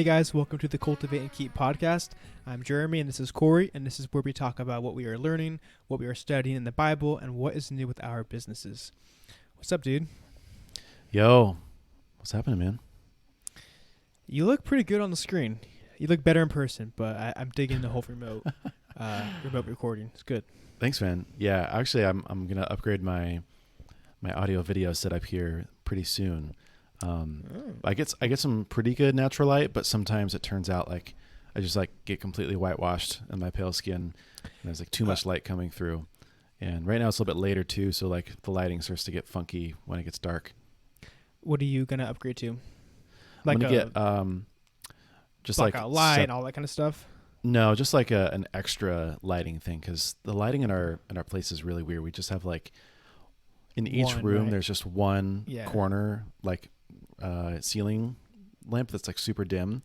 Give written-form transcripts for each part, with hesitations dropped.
Hey guys, welcome to the Cultivate Keep podcast. I'm Jeremy and this is Corey, and this is where we talk about what we are learning, what we are studying in the Bible, and what is new with our businesses. What's up, dude? Yo, what's happening, man? You look pretty good on the screen. You look better in person, but I'm digging the whole remote recording. It's good. Thanks, man. Yeah, actually, I'm gonna upgrade my audio video setup here pretty soon. I get some pretty good natural light, but sometimes it turns out like I just like get completely whitewashed in my pale skin, and there's like too much light coming through. And right now it's a little bit later too, so like the lighting starts to get funky when it gets dark. What are you gonna upgrade to? Like I'm gonna get just like a light and all that kind of stuff. No, just like an extra lighting thing, because the lighting in our place is really weird. We just have like in each room, right? There's just one corner like ceiling lamp that's like super dim,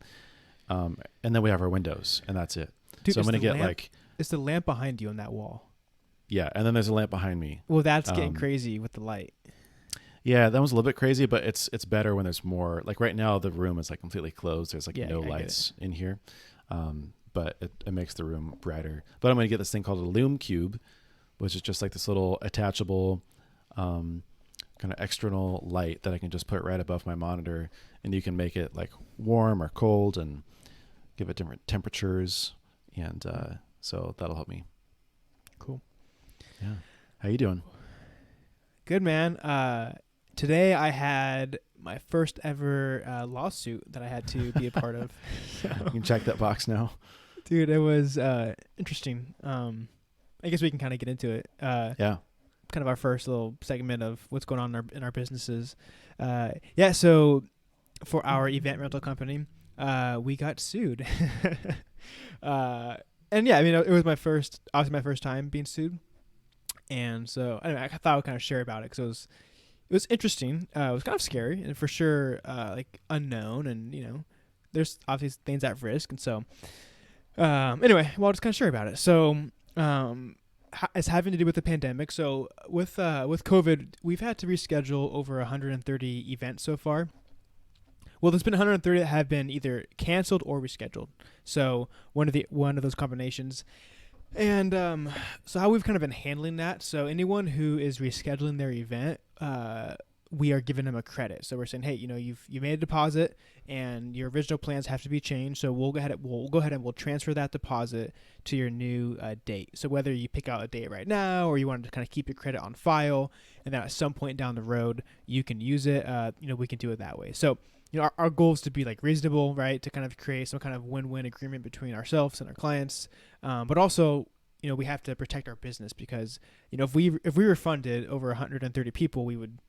and then we have our windows, and that's it. Dude, so I'm gonna get like it's the lamp behind you on that wall. Yeah, and then there's a lamp behind me. Well, that's getting crazy with the light. Yeah, that was a little bit crazy, but it's better when there's more. Like right now, the room is like completely closed. There's like no lights in here, but it makes the room brighter. But I'm gonna get this thing called a Lume Cube, which is just like this little attachable kind of external light that I can just put right above my monitor, and you can make it like warm or cold and give it different temperatures, and so that'll help me. Cool. Yeah. How you doing? Good, man. Today I had my first ever lawsuit that I had to be a part of. So. You can check that box now. Dude, it was interesting. I guess we can kind of get into it. Yeah. Kind of our first little segment of what's going on in our businesses. So for our event rental company, we got sued. And yeah, I mean, it was obviously my first time being sued. And so anyway, I thought I would kind of share about it because it was interesting. It was kind of scary and for sure like unknown, and you know, there's obviously things at risk. And so anyway, well, I'll just kind of share about it. So it's having to do with the pandemic. So with COVID, we've had to reschedule over 130 events so far. Well, there's been 130 that have been either canceled or rescheduled. So one of those combinations. And so how we've kind of been handling that. So anyone who is rescheduling their event, we are giving them a credit. So we're saying, hey, you know, you made a deposit and your original plans have to be changed. So we'll go ahead and we'll transfer that deposit to your new date. So whether you pick out a date right now or you want to kind of keep your credit on file, and then at some point down the road you can use it, we can do it that way. So you know, our goal is to be like reasonable, right? To kind of create some kind of win-win agreement between ourselves and our clients. But also, you know, we have to protect our business because, you know, if we refunded over 130 people, we would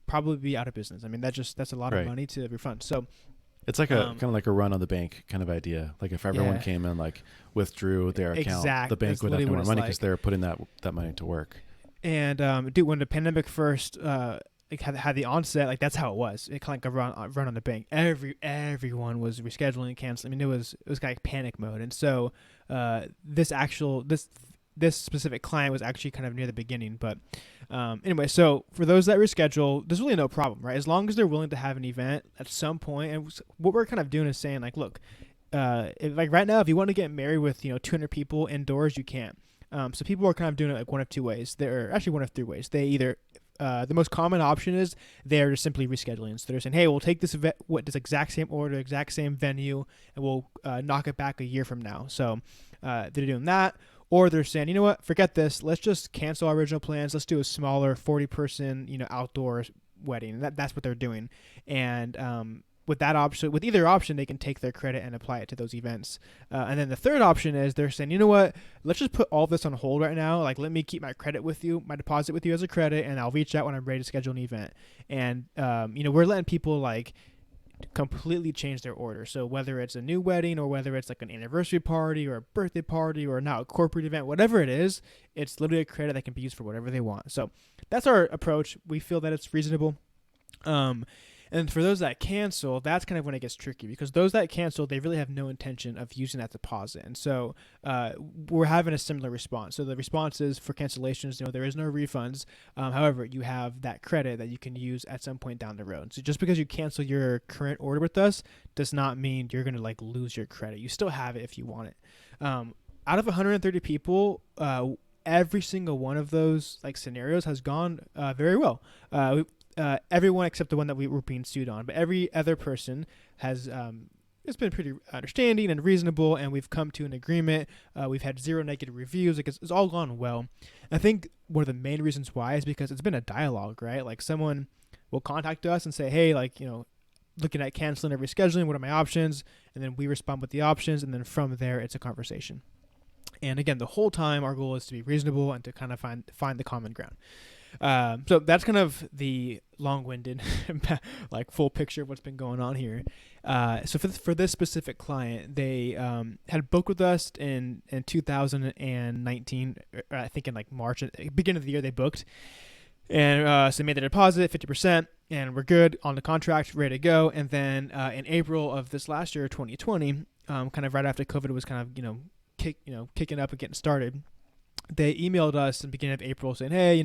probably be out of business. I mean, that's a lot of money to refund. So it's like a kind of like a run on the bank kind of idea. Like if everyone came in, like withdrew their account, the bank would have no more money because they're putting that money to work. And dude, when the pandemic first had the onset, like that's how it was. It kind of like a run on the bank. Everyone was rescheduling and canceling. I mean, it was like panic mode. And so this specific client was actually kind of near the beginning. But anyway, so for those that reschedule, there's really no problem, right? As long as they're willing to have an event at some point. And what we're kind of doing is saying like, look, like right now, if you want to get married with 200 people indoors, you can't. So people are kind of doing it like one of two ways. They're actually one of three ways. They either the most common option is they're just simply rescheduling. So they're saying, hey, we'll take this event, this exact same order, exact same venue, and we'll knock it back a year from now. So they're doing that. Or they're saying, you know what, forget this. Let's just cancel our original plans. Let's do a smaller 40-person, outdoor wedding. And that's what they're doing. And with either option, they can take their credit and apply it to those events. And then the third option is they're saying, you know what, let's just put all this on hold right now. Like, let me keep my credit with you, my deposit with you as a credit, and I'll reach out when I'm ready to schedule an event. And, we're letting people like completely change their order. So whether it's a new wedding or whether it's like an anniversary party or a birthday party or now a corporate event, whatever it is, it's literally a credit that can be used for whatever they want. So that's our approach. We feel that it's reasonable. And And for those that cancel, that's kind of when it gets tricky, because those that cancel, they really have no intention of using that deposit. And so we're having a similar response. So the response is for cancellations, there is no refunds. However, you have that credit that you can use at some point down the road. So just because you cancel your current order with us does not mean you're going to like lose your credit. You still have it if you want it. Out of 130 people, every single one of those like scenarios has gone very well. Everyone except the one that we were being sued on, but every other person has it's been pretty understanding and reasonable, and we've come to an agreement. We've had 0 negative reviews. Like it's all gone well. I think one of the main reasons why is because it's been a dialogue, right? Like someone will contact us and say, hey, like, looking at canceling or rescheduling, what are my options? And then we respond with the options, and then from there it's a conversation. And again, the whole time our goal is to be reasonable and to kind of find the common ground. So that's kind of the long-winded, like full picture of what's been going on here. So for this specific client, they had booked with us in 2019. I think in like March, beginning of the year, they booked, and so they made the deposit 50%, and we're good on the contract, ready to go. And then in April of this last year, 2020, kind of right after COVID was kind of kicking up and getting started, they emailed us in the beginning of April saying, hey,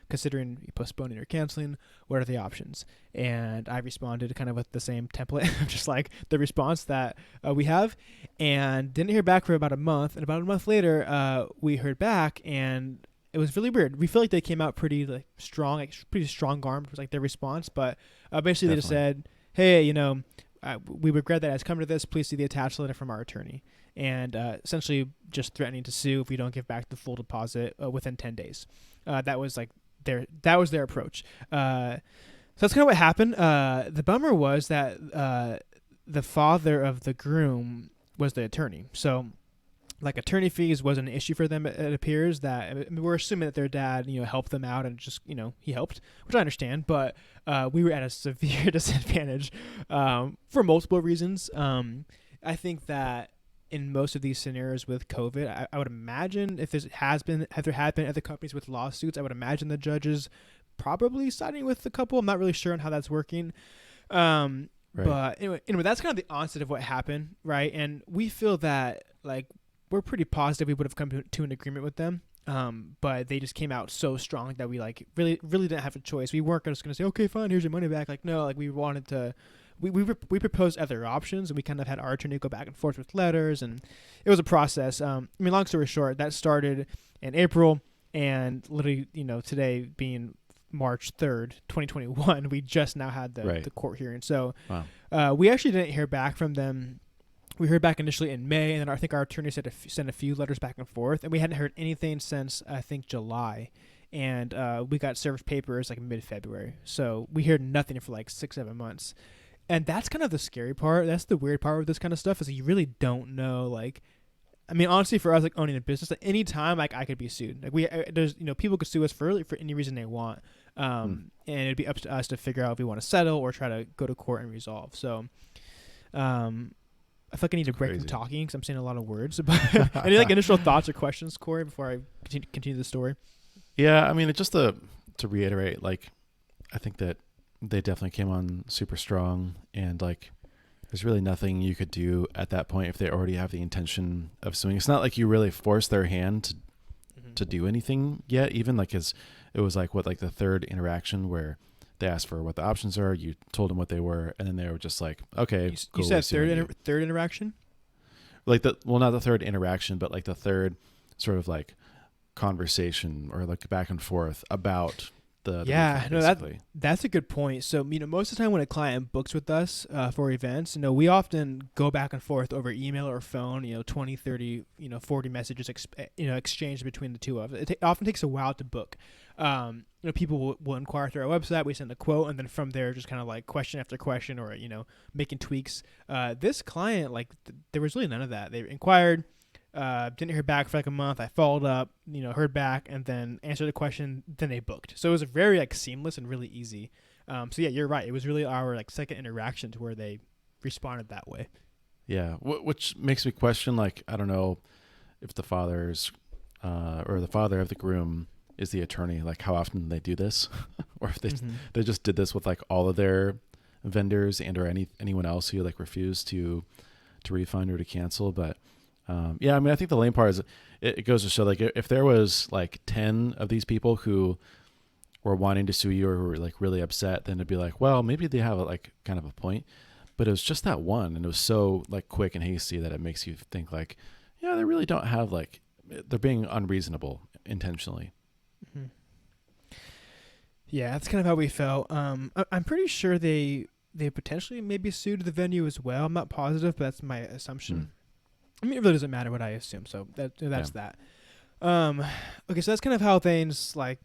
considering postponing or canceling, what are the options? And I responded kind of with the same template, just like the response that we have, and didn't hear back for about a month. And about a month later, we heard back, and it was really weird. We feel like they came out pretty like strong, like pretty strong-armed was like their response. But basically they just said, hey, we regret that it has come to this. Please see the attached letter from our attorney. And essentially just threatening to sue if we don't give back the full deposit within 10 days. That was their approach. So that's kind of what happened. The bummer was that the father of the groom was the attorney. So like attorney fees wasn't an issue for them. It appears that we're assuming that their dad, helped them out and just, he helped, which I understand, but we were at a severe disadvantage for multiple reasons. I think that in most of these scenarios with COVID, I would imagine if there had been other companies with lawsuits, I would imagine the judges probably siding with the couple. I'm not really sure on how that's working. Right. But anyway, that's kind of the onset of what happened, right? And we feel that like we're pretty positive we would have come to an agreement with them. But they just came out so strong that we like really didn't have a choice. We weren't just going to say, okay, fine, here's your money back. Like, no, like we wanted to. We proposed other options, and we kind of had our attorney go back and forth with letters, and it was a process. Long story short, that started in April, and literally, today being March 3rd, 2021, we just now had the court hearing. So we actually didn't hear back from them. We heard back initially in May, and then I think our attorney sent a few letters back and forth, and we hadn't heard anything since, I think, July. And we got served papers like mid-February. So we heard nothing for like 6-7 months. And that's kind of the scary part. That's the weird part with this kind of stuff, is that you really don't know. Like, honestly, for us, like owning a business, at any time, like I could be sued. Like there's, people could sue us for any reason they want, and it'd be up to us to figure out if we want to settle or try to go to court and resolve. So, I feel like I need to break from talking because I'm saying a lot of words. But any like initial thoughts or questions, Corey, before I continue the story? Yeah, just to reiterate, like, I think that they definitely came on super strong, and like there's really nothing you could do at that point if they already have the intention of suing. It's not like you really force their hand to do anything yet, even like it was like the third interaction where they asked for what the options are, you told them what they were, and then they were just like, okay, you said third interaction, like not the third interaction, but like the third sort of like conversation or like back and forth about that's a good point. So most of the time when a client books with us for events, we often go back and forth over email or phone, 20, 30, 40 messages exchanged between the two of it. It often takes a while to book. People will inquire through our website, we send a quote, and then from there just kind of like question after question or making tweaks. This client, like there was really none of that. They inquired, didn't hear back for like a month. I followed up, heard back, and then answered the question. Then they booked. So it was very like seamless and really easy. So yeah, you're right. It was really our like second interaction to where they responded that way. Yeah, which makes me question, like, I don't know if the father's or the father of the groom is the attorney, like how often they do this, or if they just did this with like all of their vendors and or anyone else who like refused to refund or to cancel. But yeah, I mean, I think the lame part is it goes to show like if there was like 10 of these people who were wanting to sue you or were like really upset, then it'd be like, well, maybe they have like kind of a point. But it was just that one, and it was so like quick and hasty that it makes you think like, yeah, they really don't have like, they're being unreasonable intentionally. Mm-hmm. Yeah, that's kind of how we felt. I'm pretty sure they potentially maybe sued the venue as well. I'm not positive, but that's my assumption. I mean, it really doesn't matter what I assume, so that's that. Okay, so that's kind of how things like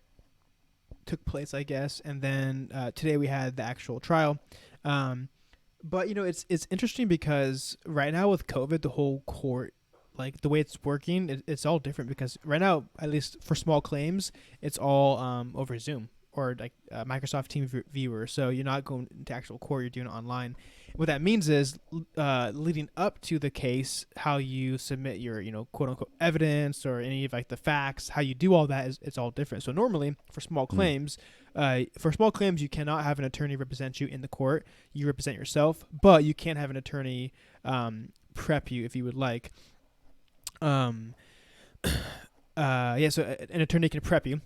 took place, I guess. And then today we had the actual trial. But it's interesting because right now with COVID, the whole court, like the way it's working, it's all different because right now, at least for small claims, it's all over Zoom or like Microsoft Teams viewer. So you're not going to actual court, you're doing it online. What that means is leading up to the case, how you submit your, quote unquote evidence or any of like the facts, how you do all that it's all different. So normally for small claims, you cannot have an attorney represent you in the court. You represent yourself, but you can have an attorney prep you if you would like. So an attorney can prep you.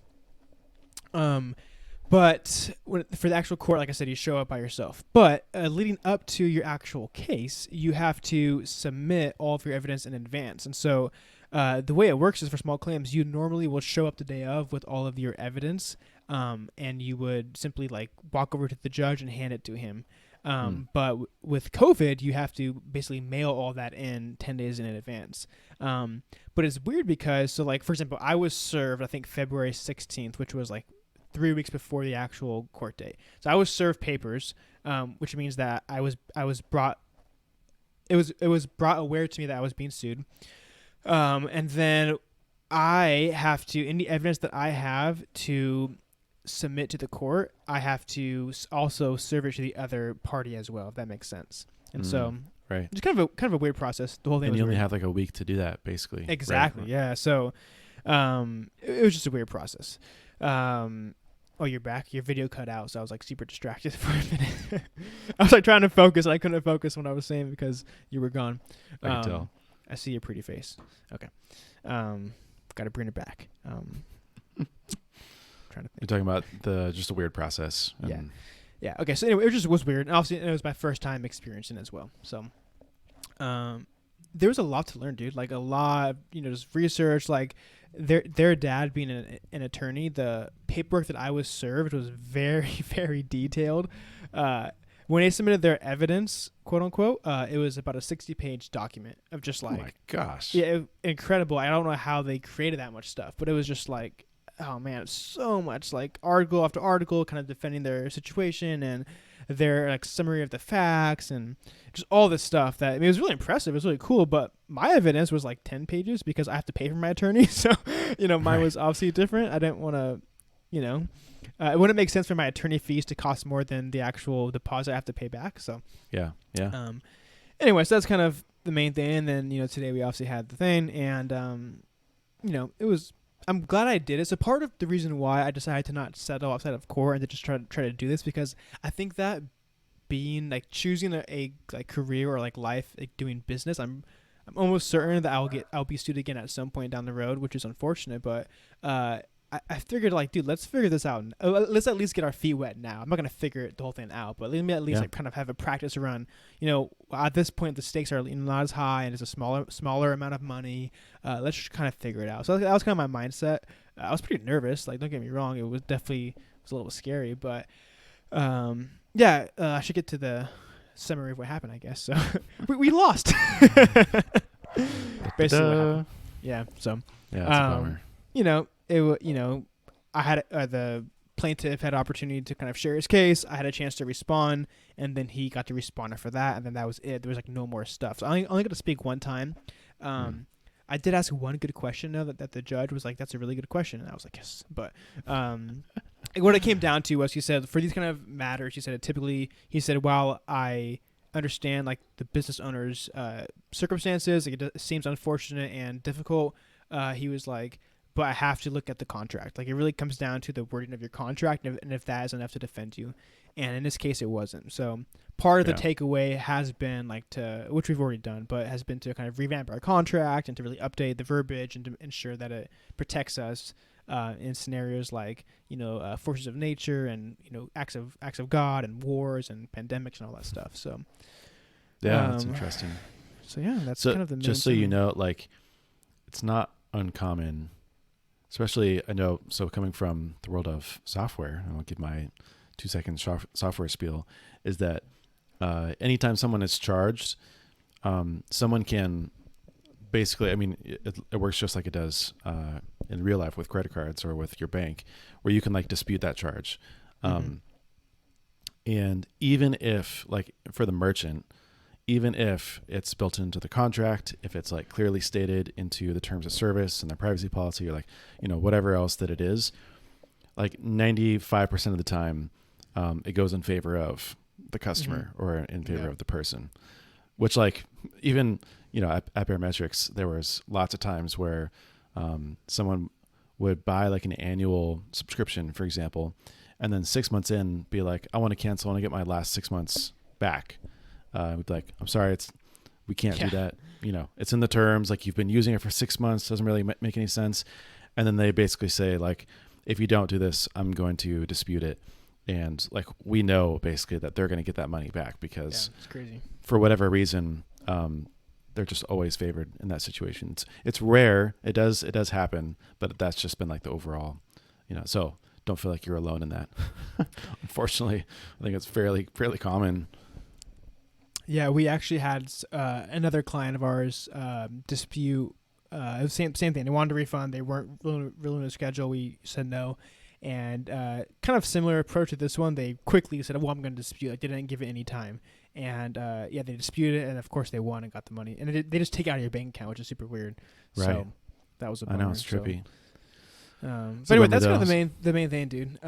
But for the actual court, like I said, you show up by yourself. But leading up to your actual case, you have to submit all of your evidence in advance. And so the way it works is for small claims, you normally will show up the day of with all of your evidence, and you would simply like walk over to the judge and hand it to him. But with COVID, you have to basically mail all that in 10 days in advance. But it's weird because, so like, for example, I was served, I think February 16th, which was like 3 weeks before the actual court date. So I was served papers, which means that I was brought, it was brought aware to me that I was being sued. And then I have to, any evidence that I have to submit to the court, I have to also serve it to the other party as well, if that makes sense. And so right, it's kind of a weird process. The whole thing. And you only weird. have like a week to do that, basically. Exactly. Right? Yeah. So, it was just a weird process. Oh, you're back. Your video cut out, so I was like super distracted for a minute. I was like trying to focus. I couldn't focus when I was saying because you were gone. I can tell. I see your pretty face. Okay. Got to bring it back. Trying to think. You're talking about just a weird process. Yeah. Okay. So anyway, it just was weird. And obviously, it was my first time experiencing it as well. So, there was a lot to learn, dude. Like a lot, just research. Like their dad being an attorney, the paperwork that I was served was very, very detailed. When they submitted their evidence, quote unquote, it was about a 60-page document of just like, oh my gosh, yeah, incredible. I don't know how they created that much stuff, but it was just like, oh man, so much like article after article, kind of defending their situation and their like summary of the facts and just all this stuff that, I mean, it was really impressive. It was really cool, but my evidence was like 10 pages because I have to pay for my attorney. So, mine was obviously different. I didn't want to, it wouldn't make sense for my attorney fees to cost more than the actual deposit I have to pay back. So yeah. Anyway, so that's kind of the main thing. And then, today we obviously had the thing and, it was, I'm glad I did it. So part of the reason why I decided to not settle outside of court and to just try to do this, because I think that being like choosing a like career or like life, like doing business, I'm almost certain that I'll be sued again at some point down the road, which is unfortunate. But I figured like, dude, let's figure this out. Let's at least get our feet wet now. I'm not gonna figure the whole thing out, but let me at least like kind of have a practice run. At this point the stakes are not as high and it's a smaller amount of money. Let's just kind of figure it out. So that was kind of my mindset. I was pretty nervous. Like, don't get me wrong, it was definitely a little scary, but I should get to the summary of what happened, I guess. So we lost. Basically, what happened. Yeah. So yeah, that's a bummer. I had the plaintiff had an opportunity to kind of share his case. I had a chance to respond, and then he got to respond after that, and then that was it. There was like no more stuff. So I only got to speak one time. I did ask one good question though that the judge was like, "That's a really good question," and I was like, "Yes." But what it came down to was he said for these kind of matters, he said while I understand like the business owner's circumstances, like it seems unfortunate and difficult. He was like, but I have to look at the contract. Like it really comes down to the wording of your contract and if that is enough to defend you. And in this case, it wasn't. So part of the Yeah. takeaway has been which we've already done, but has been to kind of revamp our contract and to really update the verbiage and to ensure that it protects us in scenarios like forces of nature and acts of God and wars and pandemics and all that stuff. So Yeah, that's interesting. So yeah, that's So kind of the main just so thing. you know, like, it's not uncommon, especially I know. So coming from the world of software, and I'll give my 2 second software spiel, is that anytime someone is charged, someone can basically, I mean, it works just like it does in real life with credit cards or with your bank, where you can like dispute that charge. And even if, like, for the merchant, even if it's built into the contract, if it's like clearly stated into the terms of service and their privacy policy, or like, whatever else that it is, like 95% of the time, it goes in favor of the customer or in favor of the person, which, like, even, at Barometrics, there was lots of times where someone would buy like an annual subscription, for example, and then 6 months in be like, I want to cancel. I want to get my last 6 months back. We'd be like, I'm sorry, we can't do that. It's in the terms, like, you've been using it for 6 months. Doesn't really make any sense. And then they basically say, like, if you don't do this, I'm going to dispute it. And like, we know basically that they're going to get that money back because it's crazy. For whatever reason, they're just always favored in that situation. It's rare. It does happen, but that's just been like the overall, so don't feel like you're alone in that. Unfortunately, I think it's fairly common. Yeah, we actually had another client of ours dispute. It was same thing. They wanted to refund. They weren't willing to schedule. We said no. And kind of similar approach to this one. They quickly said, well, I'm going to dispute. They didn't give it any time. And they disputed it. And, of course, they won and got the money. And they just take it out of your bank account, which is super weird. Right. So that was a bummer. I know, it's trippy. But anyway, that's kind of the main thing, dude.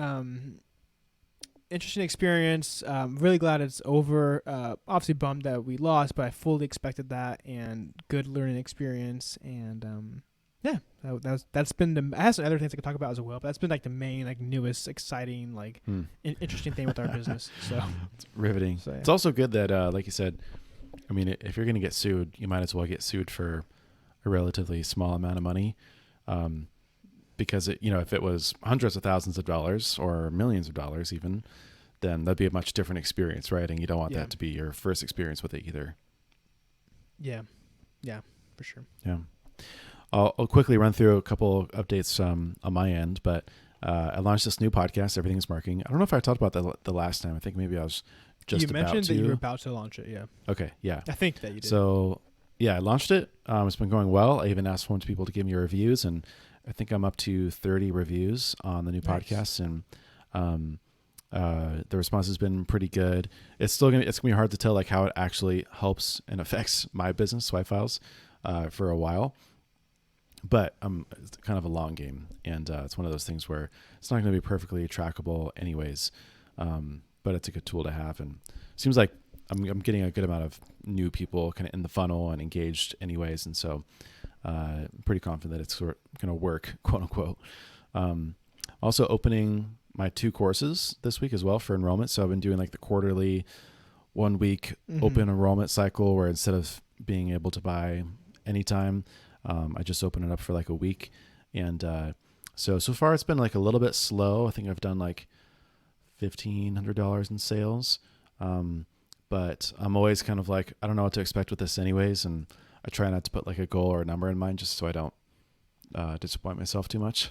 Interesting experience. Really glad it's over. Obviously bummed that we lost, but I fully expected that, and good learning experience. And that's been I have some other things I could talk about as well, but that's been like the main, like, newest, exciting, like interesting thing with our business. So it's riveting. So, yeah. It's also good that, like you said, I mean, if you're going to get sued, you might as well get sued for a relatively small amount of money. Because if it was hundreds of thousands of dollars or millions of dollars even, then that'd be a much different experience, right? And you don't want that to be your first experience with it either. Yeah, for sure. Yeah. I'll quickly run through a couple of updates on my end, but I launched this new podcast, Everything's Marketing. I don't know if I talked about that the last time. I think maybe I was just about to. You mentioned that you were about to launch it, yeah. Okay, yeah. I think that you did. So, yeah, I launched it. It's been going well. I even asked a bunch of people to give me reviews, and I think I'm up to 30 reviews on the new podcast, and the response has been pretty good. It's gonna be hard to tell like how it actually helps and affects my business, Swipe Files, for a while. But it's kind of a long game, and it's one of those things where it's not going to be perfectly trackable anyways. But it's a good tool to have, and it seems like I'm getting a good amount of new people kind of in the funnel and engaged anyways, and so I'm pretty confident that it's going to work, quote unquote. Also opening my 2 courses this week as well for enrollment. So I've been doing like the quarterly 1 week open enrollment cycle, where instead of being able to buy anytime, I just open it up for like a week. And so far it's been like a little bit slow. I think I've done like $1,500 in sales. But I'm always kind of like, I don't know what to expect with this anyways. And I try not to put like a goal or a number in mind, just so I don't disappoint myself too much.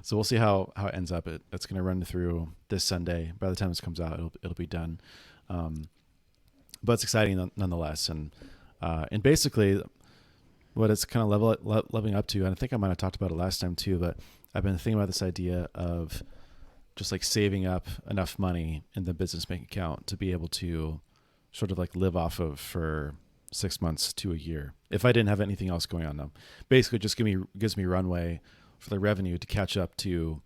So we'll see how it ends up. It's going to run through this Sunday. By the time this comes out, it'll be done. But it's exciting nonetheless. And basically what it's kind of leveling up to, and I think I might have talked about it last time too, but I've been thinking about this idea of just like saving up enough money in the business bank account to be able to sort of like live off of for 6 months to a year, if I didn't have anything else going on. Though, basically, just gives me runway for the revenue to catch up to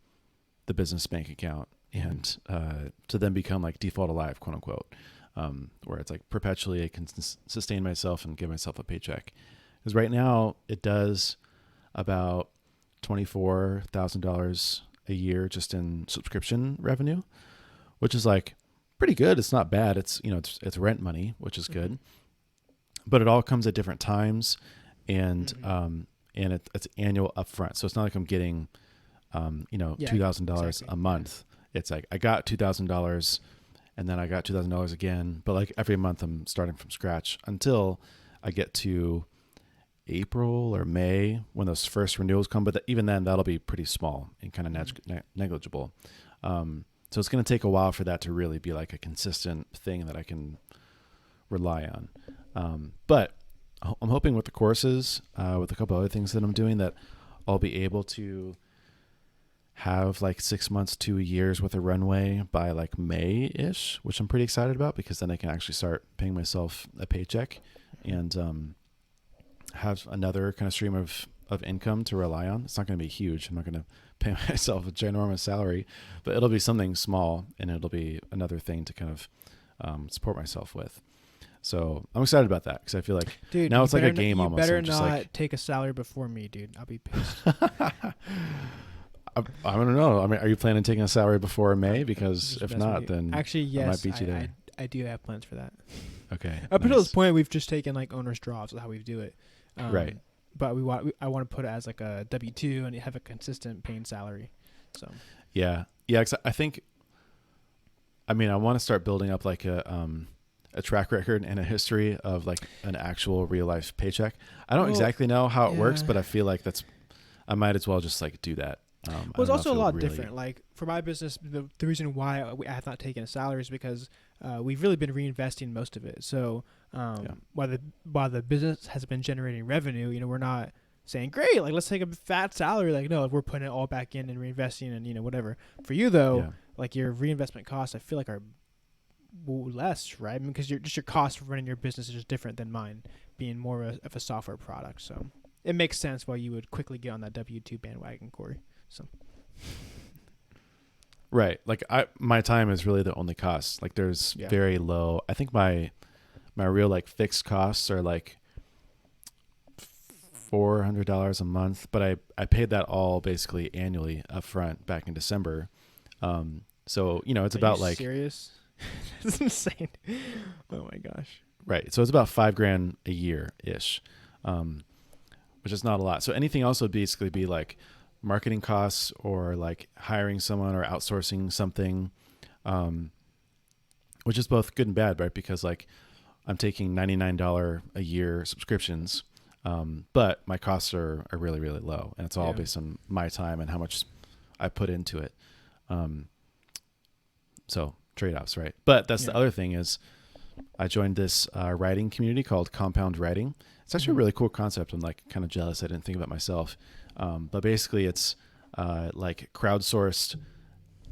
the business bank account, and to then become like default alive, quote unquote, where it's like perpetually I can sustain myself and give myself a paycheck. Because right now it does about $24,000 a year just in subscription revenue, which is like pretty good. It's not bad. It's, you know, it's rent money, which is good, but it all comes at different times, and it's annual upfront. So it's not like I'm getting, you know, $2,000 a month. It's like I got $2,000 and then I got $2,000 again. But like every month I'm starting from scratch until I get to April or May when those first renewals come. But even then, that'll be pretty small and kind of negligible. So it's going to take a while for that to really be like a consistent thing that I can rely on. But I'm hoping with the courses, with a couple other things that I'm doing, that I'll be able to have like 6 months to a year's worth of runway by like May-ish, which I'm pretty excited about, because then I can actually start paying myself a paycheck and have another kind of stream of income to rely on. It's not going to be huge. I'm not going to pay myself a ginormous salary, but it'll be something small, and it'll be another thing to kind of support myself with. So I'm excited about that, because I feel like now it's like a game almost. You better not take a salary before me, dude. I'll be pissed. I don't know. I mean, are you planning on taking a salary before May? Because if not, then actually, yes, I might beat you there. I do have plans for that. Okay. Up until this point, we've just taken like owner's draws. Is how we do it. Right. But I want to put it as like a W-2 and have a consistent paying salary. So. Yeah. Yeah. I think. I mean, I want to start building up like a track record and a history of like an actual real life paycheck. I don't exactly know how it works, but I feel like I might as well just like do that. It's also a lot different. Like for my business, the reason why I have not taken a salary is because we've really been reinvesting most of it. So while the business has been generating revenue, you know, we're not saying great, like let's take a fat salary. Like no, we're putting it all back in and reinvesting and, you know, whatever. For you though, like your reinvestment costs, I feel like are less, right? I mean, because your cost for running your business is just different than mine, being more of a software product. So it makes sense why you would quickly get on that W-2 bandwagon, Corey. So, right. Like my time is really the only cost. Like there's very low. I think my real like fixed costs are like $400 a month, but I paid that all basically annually up front back in December. So, you know, it's about like serious. That's insane. Oh my gosh. Right. So it's about $5,000 a year ish, which is not a lot. So anything else would basically be like marketing costs or like hiring someone or outsourcing something, which is both good and bad, right? Because like I'm taking $99 a year subscriptions, but my costs are really, really low, and it's all based on my time and how much I put into it. So trade-offs, right? But that's the other thing is I joined this writing community called Compound Writing. It's actually a really cool concept. I'm like kind of jealous I didn't think about myself. But basically it's like crowdsourced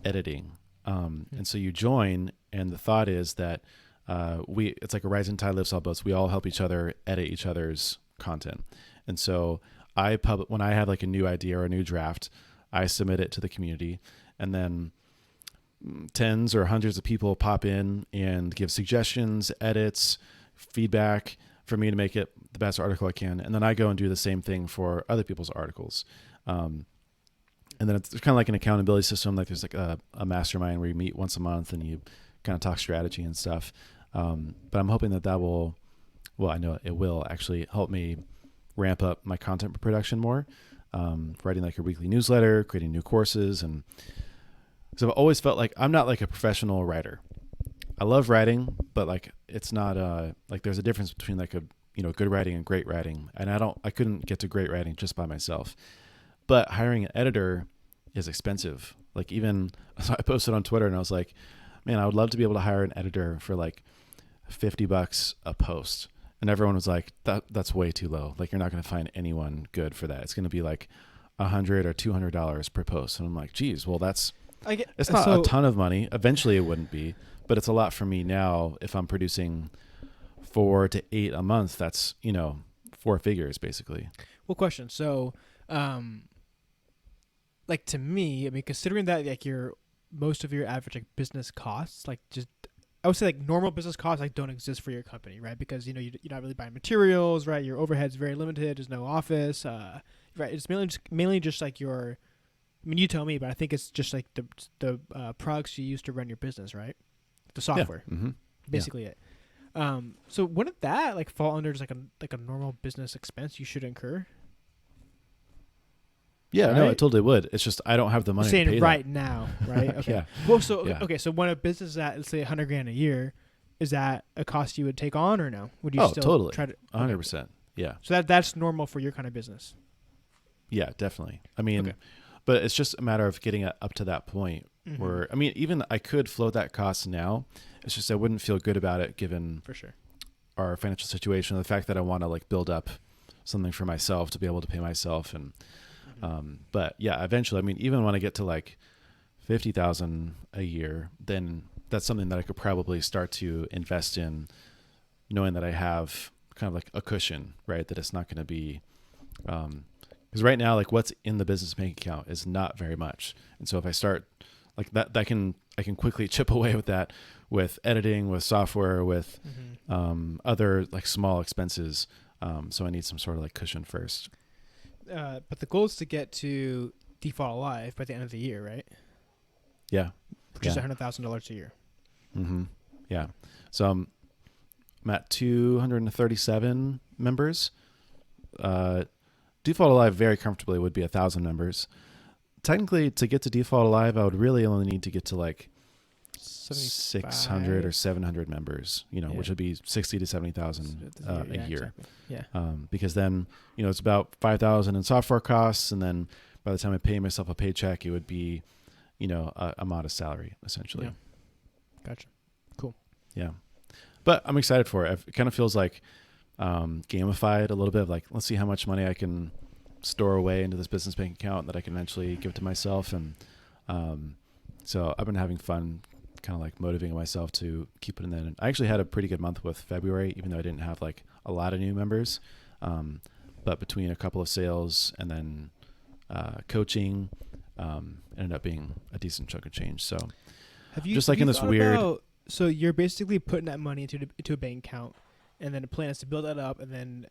editing. And so you join, and the thought is that it's like a rising tide lifts all boats. We all help each other edit each other's content. And so when I have like a new idea or a new draft, I submit it to the community, and then tens or hundreds of people pop in and give suggestions, edits, feedback for me to make it the best article I can. And then I go and do the same thing for other people's articles. And then it's kind of like an accountability system. Like there's like a mastermind where you meet once a month and you kind of talk strategy and stuff. But I'm hoping that will, well, I know it will actually help me ramp up my content production more, writing like a weekly newsletter, creating new courses. And so I've always felt like I'm not like a professional writer. I love writing, but like it's not like there's a difference between like good writing and great writing. And I couldn't get to great writing just by myself. But hiring an editor is expensive. Like so I posted on Twitter and I was like, man, I would love to be able to hire an editor for like $50 a post. And everyone was like, that's way too low. Like you're not going to find anyone good for that. It's going to be like $100 or $200 per post. And I'm like, geez, well it's not a ton of money. Eventually it wouldn't be, but it's a lot for me now. If I'm producing 4 to 8 a month, that's, 4 figures basically. Well, question. So, like to me, I mean, considering that like most of your average like business costs, like just, I would say like normal business costs like don't exist for your company, right? Because, you're not really buying materials, right? Your overhead's very limited. There's no office, right? It's mainly just like I mean, you tell me, but I think it's just like the products you use to run your business, right? the software. Yeah. Mm-hmm. Basically it. So wouldn't that like fall under just like a normal business expense you should incur? Yeah, no, it Right? totally would. It's just I don't have the You're money to saying pay right now, right? that. Okay. Yeah. Well, so Yeah. okay, so when a business is at, let's say, 100 grand a year, is that a cost you would take on or no? Would you Oh, still totally. try to? 100%. Yeah. So that's normal for your kind of business. Yeah, definitely. I mean, Okay. but it's just a matter of getting it up to that point Mhm. where, I mean, even I could float that cost now. It's just I wouldn't feel good about it given For sure. our financial situation, the fact that I want to like build up something for myself to be able to pay myself. And, but yeah, eventually, I mean, even when I get to like 50,000 a year, then that's something that I could probably start to invest in, knowing that I have kind of like a cushion, right? That it's not going to be, because right now, like what's in the business bank account is not very much. And so if I start like that, I can quickly chip away with that, with editing, with software, with other like small expenses. So I need some sort of like cushion first. But the goal is to get to default alive by the end of the year, right? Yeah. Which is $100,000 a year. Mm-hmm. Yeah. So I'm at 237 members. Default alive very comfortably would be 1,000 members. Technically, to get to default alive, I would really only need to get to like 600 or 700 members, which would be 60 to 70,000 a year. Exactly. Yeah. Because then, it's about 5,000 in software costs. And then by the time I pay myself a paycheck, it would be, a modest salary essentially. Yeah. Gotcha. Cool. Yeah. But I'm excited for it. It kind of feels like gamified a little bit of like, let's see how much money I can store away into this business bank account that I can eventually give to myself. And so I've been having fun kind of like motivating myself to keep putting that in. I actually had a pretty good month with February, even though I didn't have like a lot of new members. But between a couple of sales and then coaching, ended up being a decent chunk of change. So have you just like have in you this thought weird, about, so you're basically putting that money into a bank account, and then the plan is to build that up, and then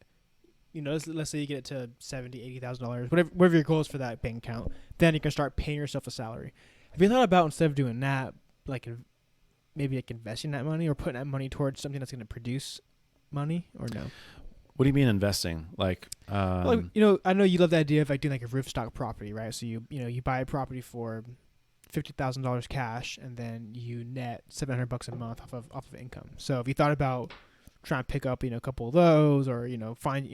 let's say you get it to $70,000, $80,000, whatever your goal is for that bank account, then you can start paying yourself a salary. Have you thought about, instead of doing that, like maybe like investing that money or putting that money towards something that's going to produce money, or no? what do you mean investing? Like, Well, I know you love the idea of like doing like a roof stock property, right? So you buy a property for $50,000 cash, and then you net $700 a month off of income. So if you thought about trying to pick up, a couple of those, or find,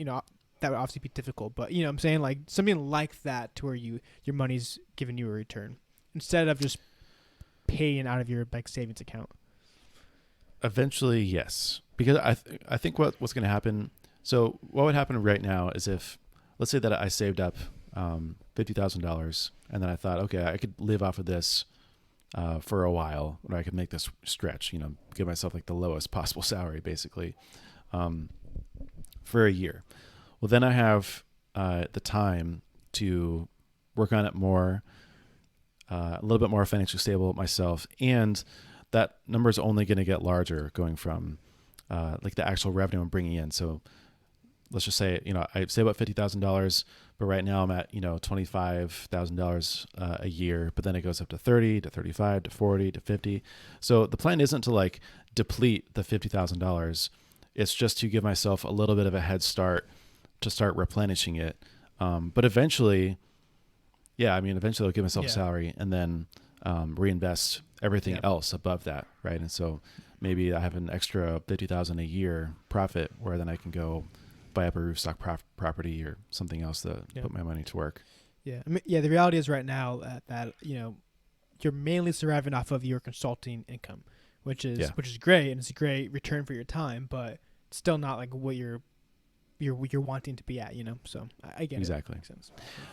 that would obviously be difficult, but I'm saying like something like that, to where your money's giving you a return instead of just paying out of your like savings account. eventually, yes, because I think what's going to happen. So what would happen right now is, if let's say that I saved up $50,000, and then I thought, okay, I could live off of this for a while, or I could make this stretch, give myself like the lowest possible salary basically for a year. Well, then I have the time to work on it more, a little bit more financially stable myself, and that number is only going to get larger going from like the actual revenue I'm bringing in. So let's just say, I save about $50,000, but right now I'm at, $25,000 a year, but then it goes up to 30 to 35 to 40 to 50. So the plan isn't to like deplete the $50,000. It's just to give myself a little bit of a head start to start replenishing it. But eventually, eventually I'll give myself a salary, and then reinvest everything else above that. Right. And so maybe I have an extra $50,000 a year profit, where then I can go buy up a roof stock property or something else to put my money to work. Yeah. The reality is right now that you're mainly surviving off of your consulting income, which is great, and it's a great return for your time, but it's still not like what you're wanting to be at, So I get exactly. It. Makes sense.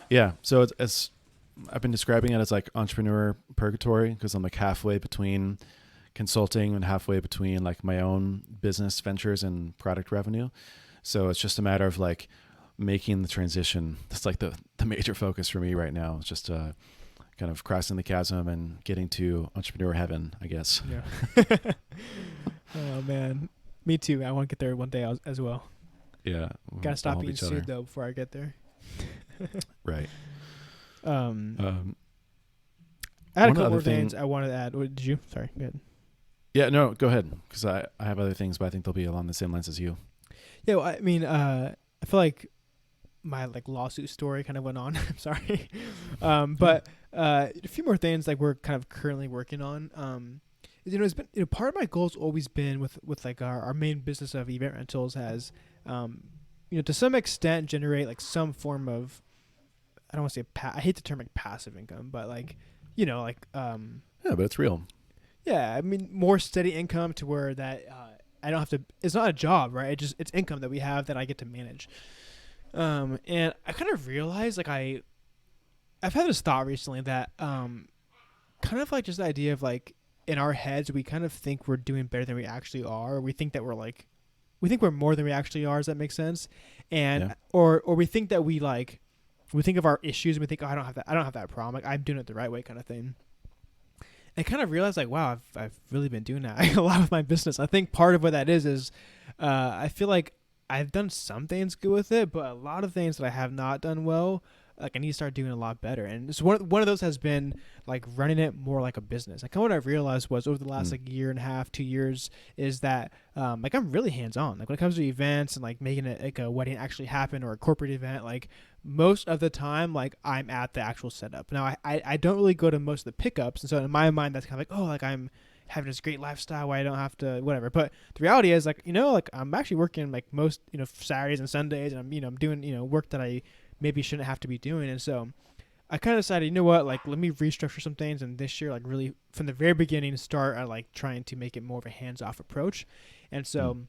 Yeah. So it's I've been describing it as like entrepreneur purgatory, because I'm like halfway between consulting and halfway between like my own business ventures and product revenue. So it's just a matter of like making the transition. That's like the major focus for me right now. It's just kind of crossing the chasm and getting to entrepreneur heaven, I guess. Yeah. Oh man, me too. I want to get there one day as well. Yeah. Gotta stop being sued though before I get there. Right. I had a couple other more things thing I wanted to add. What did you? Sorry, go ahead. Yeah, no, go ahead, because I have other things, but I think they'll be along the same lines as you. Yeah, well, I mean, I feel like my like lawsuit story kind of went on. I'm sorry, but a few more things like we're kind of currently working on. It's been part of my goal's always been with like our main business of event rentals has, to some extent generate like some form of, I don't want to say I hate the term like passive income, but like, like Yeah, but it's real. yeah, I mean more steady income to where that I don't have to. It's not a job, right? It's income that we have that I get to manage. And I kind of realized like I've had this thought recently that kind of like just the idea of like in our heads we kind of think we're doing better than we actually are. Or we think that we think we're more than we actually are. Does that make sense? And or we think that we think of our issues and we think, oh, I don't have that problem. Like I'm doing it the right way, kind of thing. I kind of realized like, wow, I've really been doing that a lot with my business. I think part of what that is I feel like I've done some things good with it, but a lot of things that I have not done well, like I need to start doing a lot better. And so one of those has been like running it more like a business. Like what I've realized was over the last like year and a half, 2 years, is that like I'm really hands on. Like when it comes to events and like making it like a wedding actually happen or a corporate event, like most of the time, like I'm at the actual setup. Now I don't really go to most of the pickups, and so in my mind that's kind of like, oh, like I'm having this great lifestyle where I don't have to whatever. But the reality is like, like I'm actually working like most, Saturdays and Sundays, and I'm doing, work that I maybe shouldn't have to be doing. And so I kind of decided, you know what, like let me restructure some things, and this year like really from the very beginning start at like trying to make it more of a hands-off approach. And so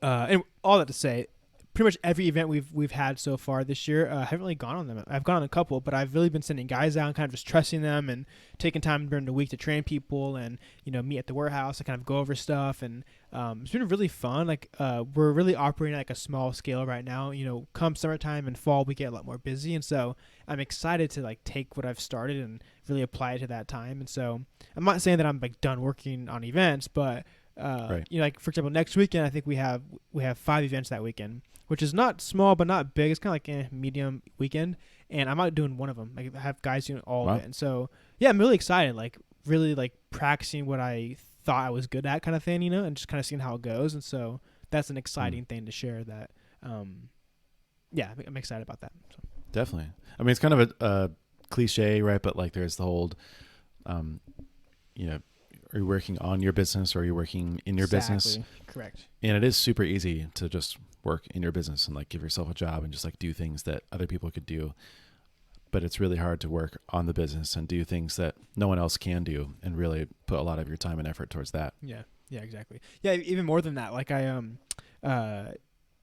and all that to say, pretty much every event we've had so far this year, I haven't really gone on them. I've gone on a couple, but I've really been sending guys out and kind of just trusting them and taking time during the week to train people and, meet at the warehouse and kind of go over stuff. And it's been really fun. Like we're really operating at like a small scale right now. Come summertime and fall, we get a lot more busy. And so I'm excited to like take what I've started and really apply it to that time. And so I'm not saying that I'm like done working on events, but Right. like for example, next weekend, I think we have 5 events that weekend, which is not small, but not big. It's kind of like a medium weekend. And I'm not doing one of them. Like I have guys doing all of it. And so, yeah, I'm really excited, like really like practicing what I thought I was good at kind of thing, and just kind of seeing how it goes. And so that's an exciting thing to share that, yeah, I'm excited about that. So. Definitely. I mean, it's kind of a cliche, right? But like there's the whole, are you working on your business or are you working in your business? Correct. And it is super easy to just work in your business and like give yourself a job and just like do things that other people could do. But it's really hard to work on the business and do things that no one else can do and really put a lot of your time and effort towards that. Yeah. Yeah, exactly. Yeah. Even more than that, like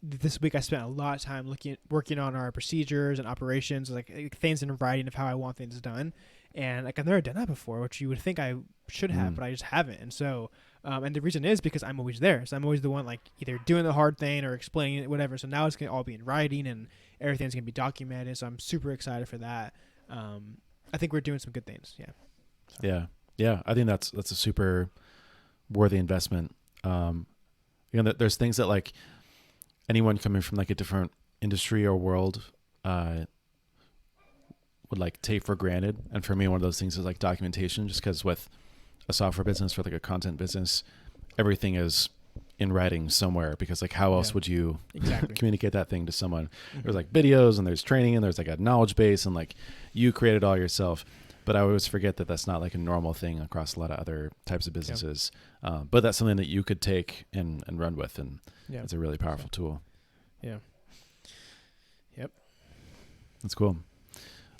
this week I spent a lot of time working on our procedures and operations, like things in writing of how I want things done. And like I've never done that before, which you would think I should have, but I just haven't. And so, and the reason is because I'm always there. So I'm always the one like either doing the hard thing or explaining it, whatever. So now it's going to all be in writing and everything's going to be documented. So I'm super excited for that. I think we're doing some good things. Yeah. So. Yeah. Yeah. I think that's a super worthy investment. There's things that like anyone coming from like a different industry or world, would like take for granted. And for me, one of those things is like documentation, just because with a software business or like a content business, everything is in writing somewhere, because like how else would you communicate that thing to someone? There's like videos and there's training and there's like a knowledge base and like you create it all yourself. But I always forget that that's not like a normal thing across a lot of other types of businesses. But that's something that you could take and run with. And it's a really powerful tool. Yeah. Yep. That's cool.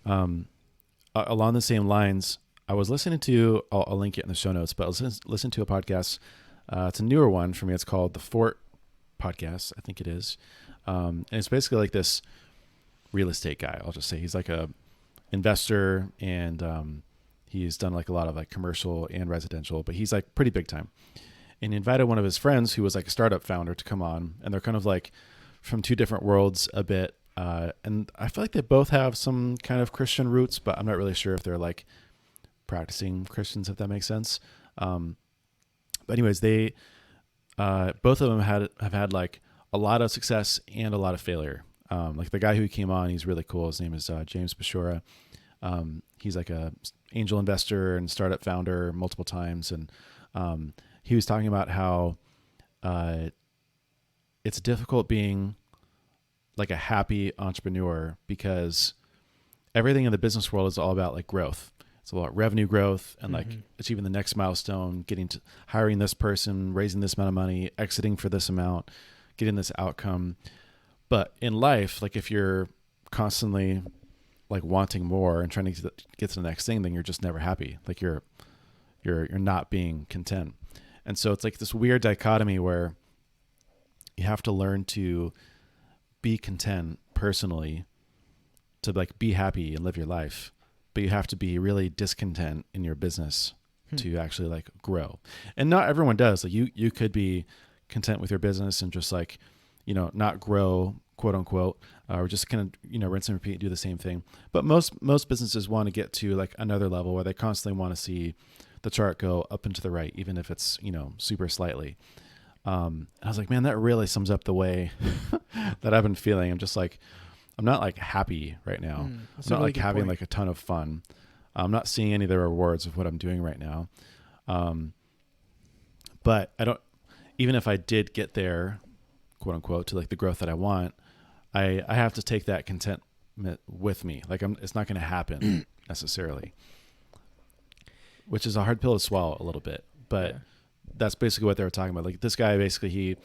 Along the same lines, I was listening to, I'll link it in the show notes, but I was listening to a podcast. It's a newer one for me. It's called The Fort Podcast, I think it is. And it's basically like this real estate guy. I'll just say he's like a investor, and he's done like a lot of like commercial and residential, but he's like pretty big time. And he invited one of his friends who was like a startup founder to come on, and they're kind of like from two different worlds a bit. And I feel like they both have some kind of Christian roots, but I'm not really sure if they're like practicing Christians, if that makes sense. But anyways, they both of them have had like a lot of success and a lot of failure. Like the guy who came on, he's really cool. His name is James Bashora. He's like a angel investor and startup founder multiple times, and he was talking about how it's difficult being like a happy entrepreneur because everything in the business world is all about like growth. It's all about revenue growth and like achieving the next milestone, getting to hiring this person, raising this amount of money, exiting for this amount, getting this outcome. But in life, like if you're constantly like wanting more and trying to get to the next thing, then you're just never happy. Like you're not being content. And so it's like this weird dichotomy where you have to learn to be content personally to like be happy and live your life, but you have to be really discontent in your business to actually like grow. And not everyone does. Like you could be content with your business and just like, you know, not grow, quote unquote, or just kind of, you know, rinse and repeat, do the same thing. But most businesses want to get to like another level where they constantly want to see the chart go up and to the right, even if it's, you know, super slightly. And I was like, man, that really sums up the way that I've been feeling. I'm just like, I'm not like happy right now. I'm not like having like a ton of fun. I'm not seeing any of the rewards of what I'm doing right now. But I don't, even if I did get there, quote unquote, to like the growth that I want, I have to take that contentment with me. Like it's not going to happen necessarily, which is a hard pill to swallow a little bit, but that's basically what they were talking about. Like this guy, basically he,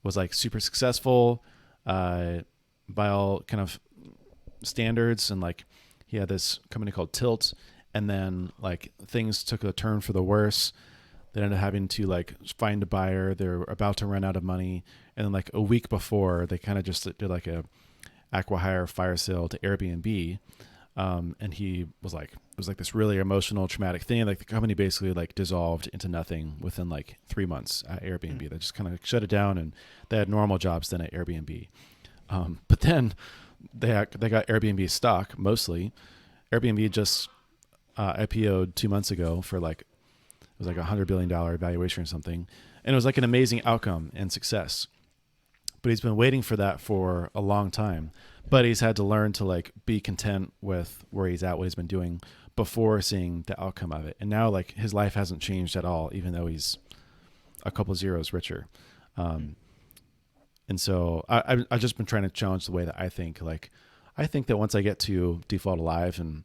was like super successful, by all kind of standards. And like he had this company called Tilt, and then like things took a turn for the worse. They ended up having to like find a buyer. They're about to run out of money. And then like a week before, they kind of just did like a acqui-hire fire sale to Airbnb. And he was like, it was like this really emotional, traumatic thing. Like the company basically like dissolved into nothing within like 3 months at Airbnb. They just kind of shut it down, and they had normal jobs then at Airbnb. But then they got Airbnb stock mostly. Airbnb just IPO'd 2 months ago for like, it was like $100 billion valuation or something. And it was like an amazing outcome and success. But he's been waiting for that for a long time. But he's had to learn to like be content with where he's at, what he's been doing before seeing the outcome of it. And now like his life hasn't changed at all, even though he's a couple zeros richer. And so I've just been trying to challenge the way that I think. Like, I think that once I get to default alive, and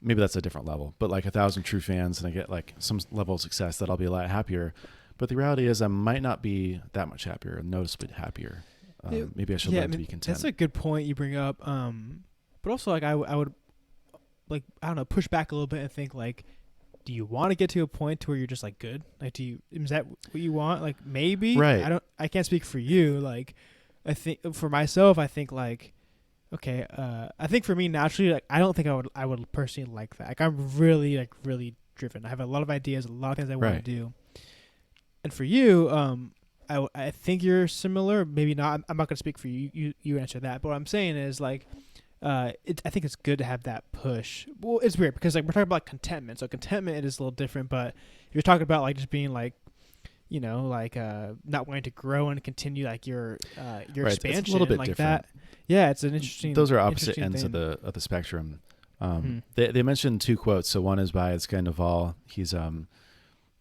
maybe that's a different level, but like 1,000 true fans and I get like some level of success, that I'll be a lot happier. But the reality is I might not be that much happier, noticeably happier. Maybe I should learn to be content. That's a good point you bring up. But also like I would like, I don't know, push back a little bit and think like, do you want to get to a point to where you're just like good? Like, is that what you want? Like maybe, right. I can't speak for you. Like I think for myself, I think like, okay, I think for me naturally, like I don't think I would personally like that. Like I'm really driven. I have a lot of ideas, a lot of things I want to do. And for you, I think you're similar. Maybe not. I'm not gonna speak for you. You answer that. But what I'm saying is like, I think it's good to have that push. Well, it's weird because like we're talking about contentment. So contentment is a little different. But you're talking about like just being like, you know, like not wanting to grow and continue like your expansion. It's a little bit like different. that. Yeah, it's an interesting. Those are opposite ends of the spectrum. They mentioned two quotes. So one is by this guy Naval. He's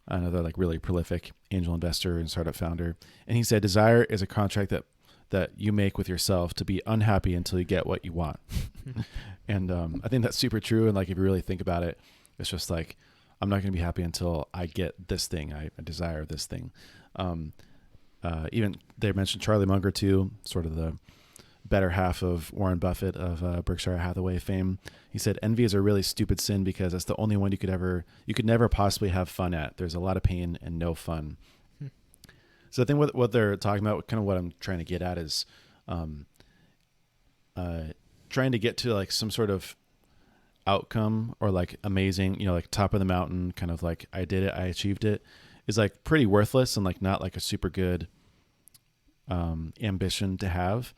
another like really prolific angel investor and startup founder, and he said, "Desire is a contract that you make with yourself to be unhappy until you get what you want." And I think that's super true. And like if you really think about it, it's just like, I'm not going to be happy until I get this thing. I desire this thing. Even they mentioned Charlie Munger too, sort of the better half of Warren Buffett of Berkshire Hathaway fame. He said, envy is a really stupid sin because that's the only one you could never possibly have fun at. There's a lot of pain and no fun. So I think what they're talking about, kind of what I'm trying to get at is trying to get to like some sort of outcome or like amazing, you know, like top of the mountain, kind of like I did it, I achieved it, is like pretty worthless and like not like a super good ambition to have.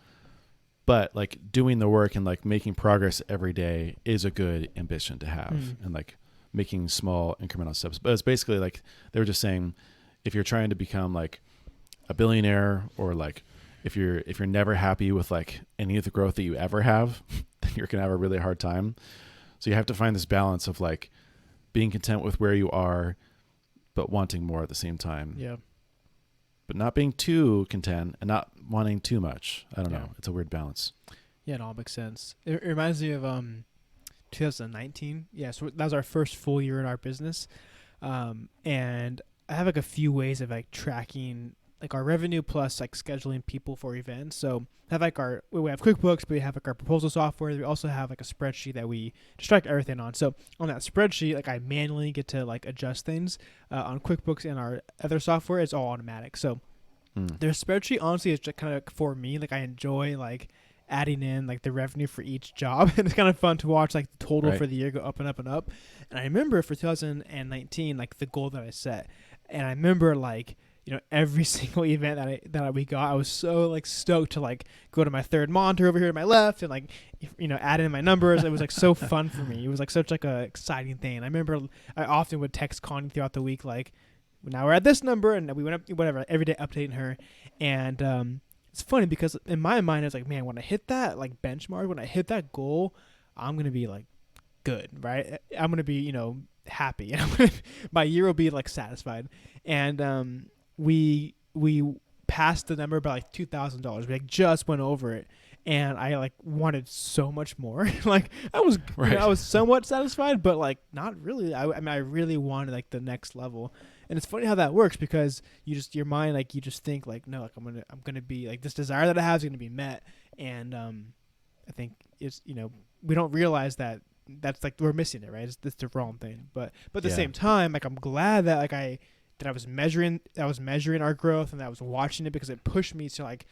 But like doing the work and like making progress every day is a good ambition to have, and like making small incremental steps. But it's basically like they were just saying, if you're trying to become like a billionaire, or like if you're never happy with like any of the growth that you ever have, then you're gonna have a really hard time. So you have to find this balance of like being content with where you are, but wanting more at the same time. Yeah. But not being too content and not wanting too much. I don't Yeah. know. It's a weird balance. Yeah, it all makes sense. It reminds me of 2019. Yeah, so that was our first full year in our business. And I have like a few ways of like tracking like our revenue plus like scheduling people for events. So have like we have QuickBooks, but we have like our proposal software. We also have like a spreadsheet that we just track everything on. So on that spreadsheet, like I manually get to like adjust things. On QuickBooks and our other software, it's all automatic. So their spreadsheet honestly is just kind of for me. Like I enjoy like adding in like the revenue for each job. And it's kind of fun to watch like the total for the year go up and up and up. And I remember for 2019, like the goal that I set, and I remember like, you know, every single event that we got, I was so like stoked to like go to my third monitor over here to my left and like, you know, add in my numbers. It was like so fun for me. It was like such like a exciting thing. I remember I often would text Connie throughout the week like, now we're at this number, and we went up whatever every day updating her. And it's funny because in my mind it's like, man, when I hit that like benchmark, when I hit that goal, I'm gonna be like good, right? I'm gonna be, you know, happy. My year will be like satisfied. And we passed the number by like $2,000. We like just went over it, and I like wanted so much more. Like I was, you know, I was somewhat satisfied, but like not really. I mean, I really wanted like the next level. And it's funny how that works because your mind, like you just think like, no, like I'm gonna be like this desire that I have is gonna be met. And I think it's, you know, we don't realize that that's like we're missing it, right? It's the wrong thing. But at the same time, like I'm glad that like I was measuring our growth, and that I was watching it, because it pushed me to like,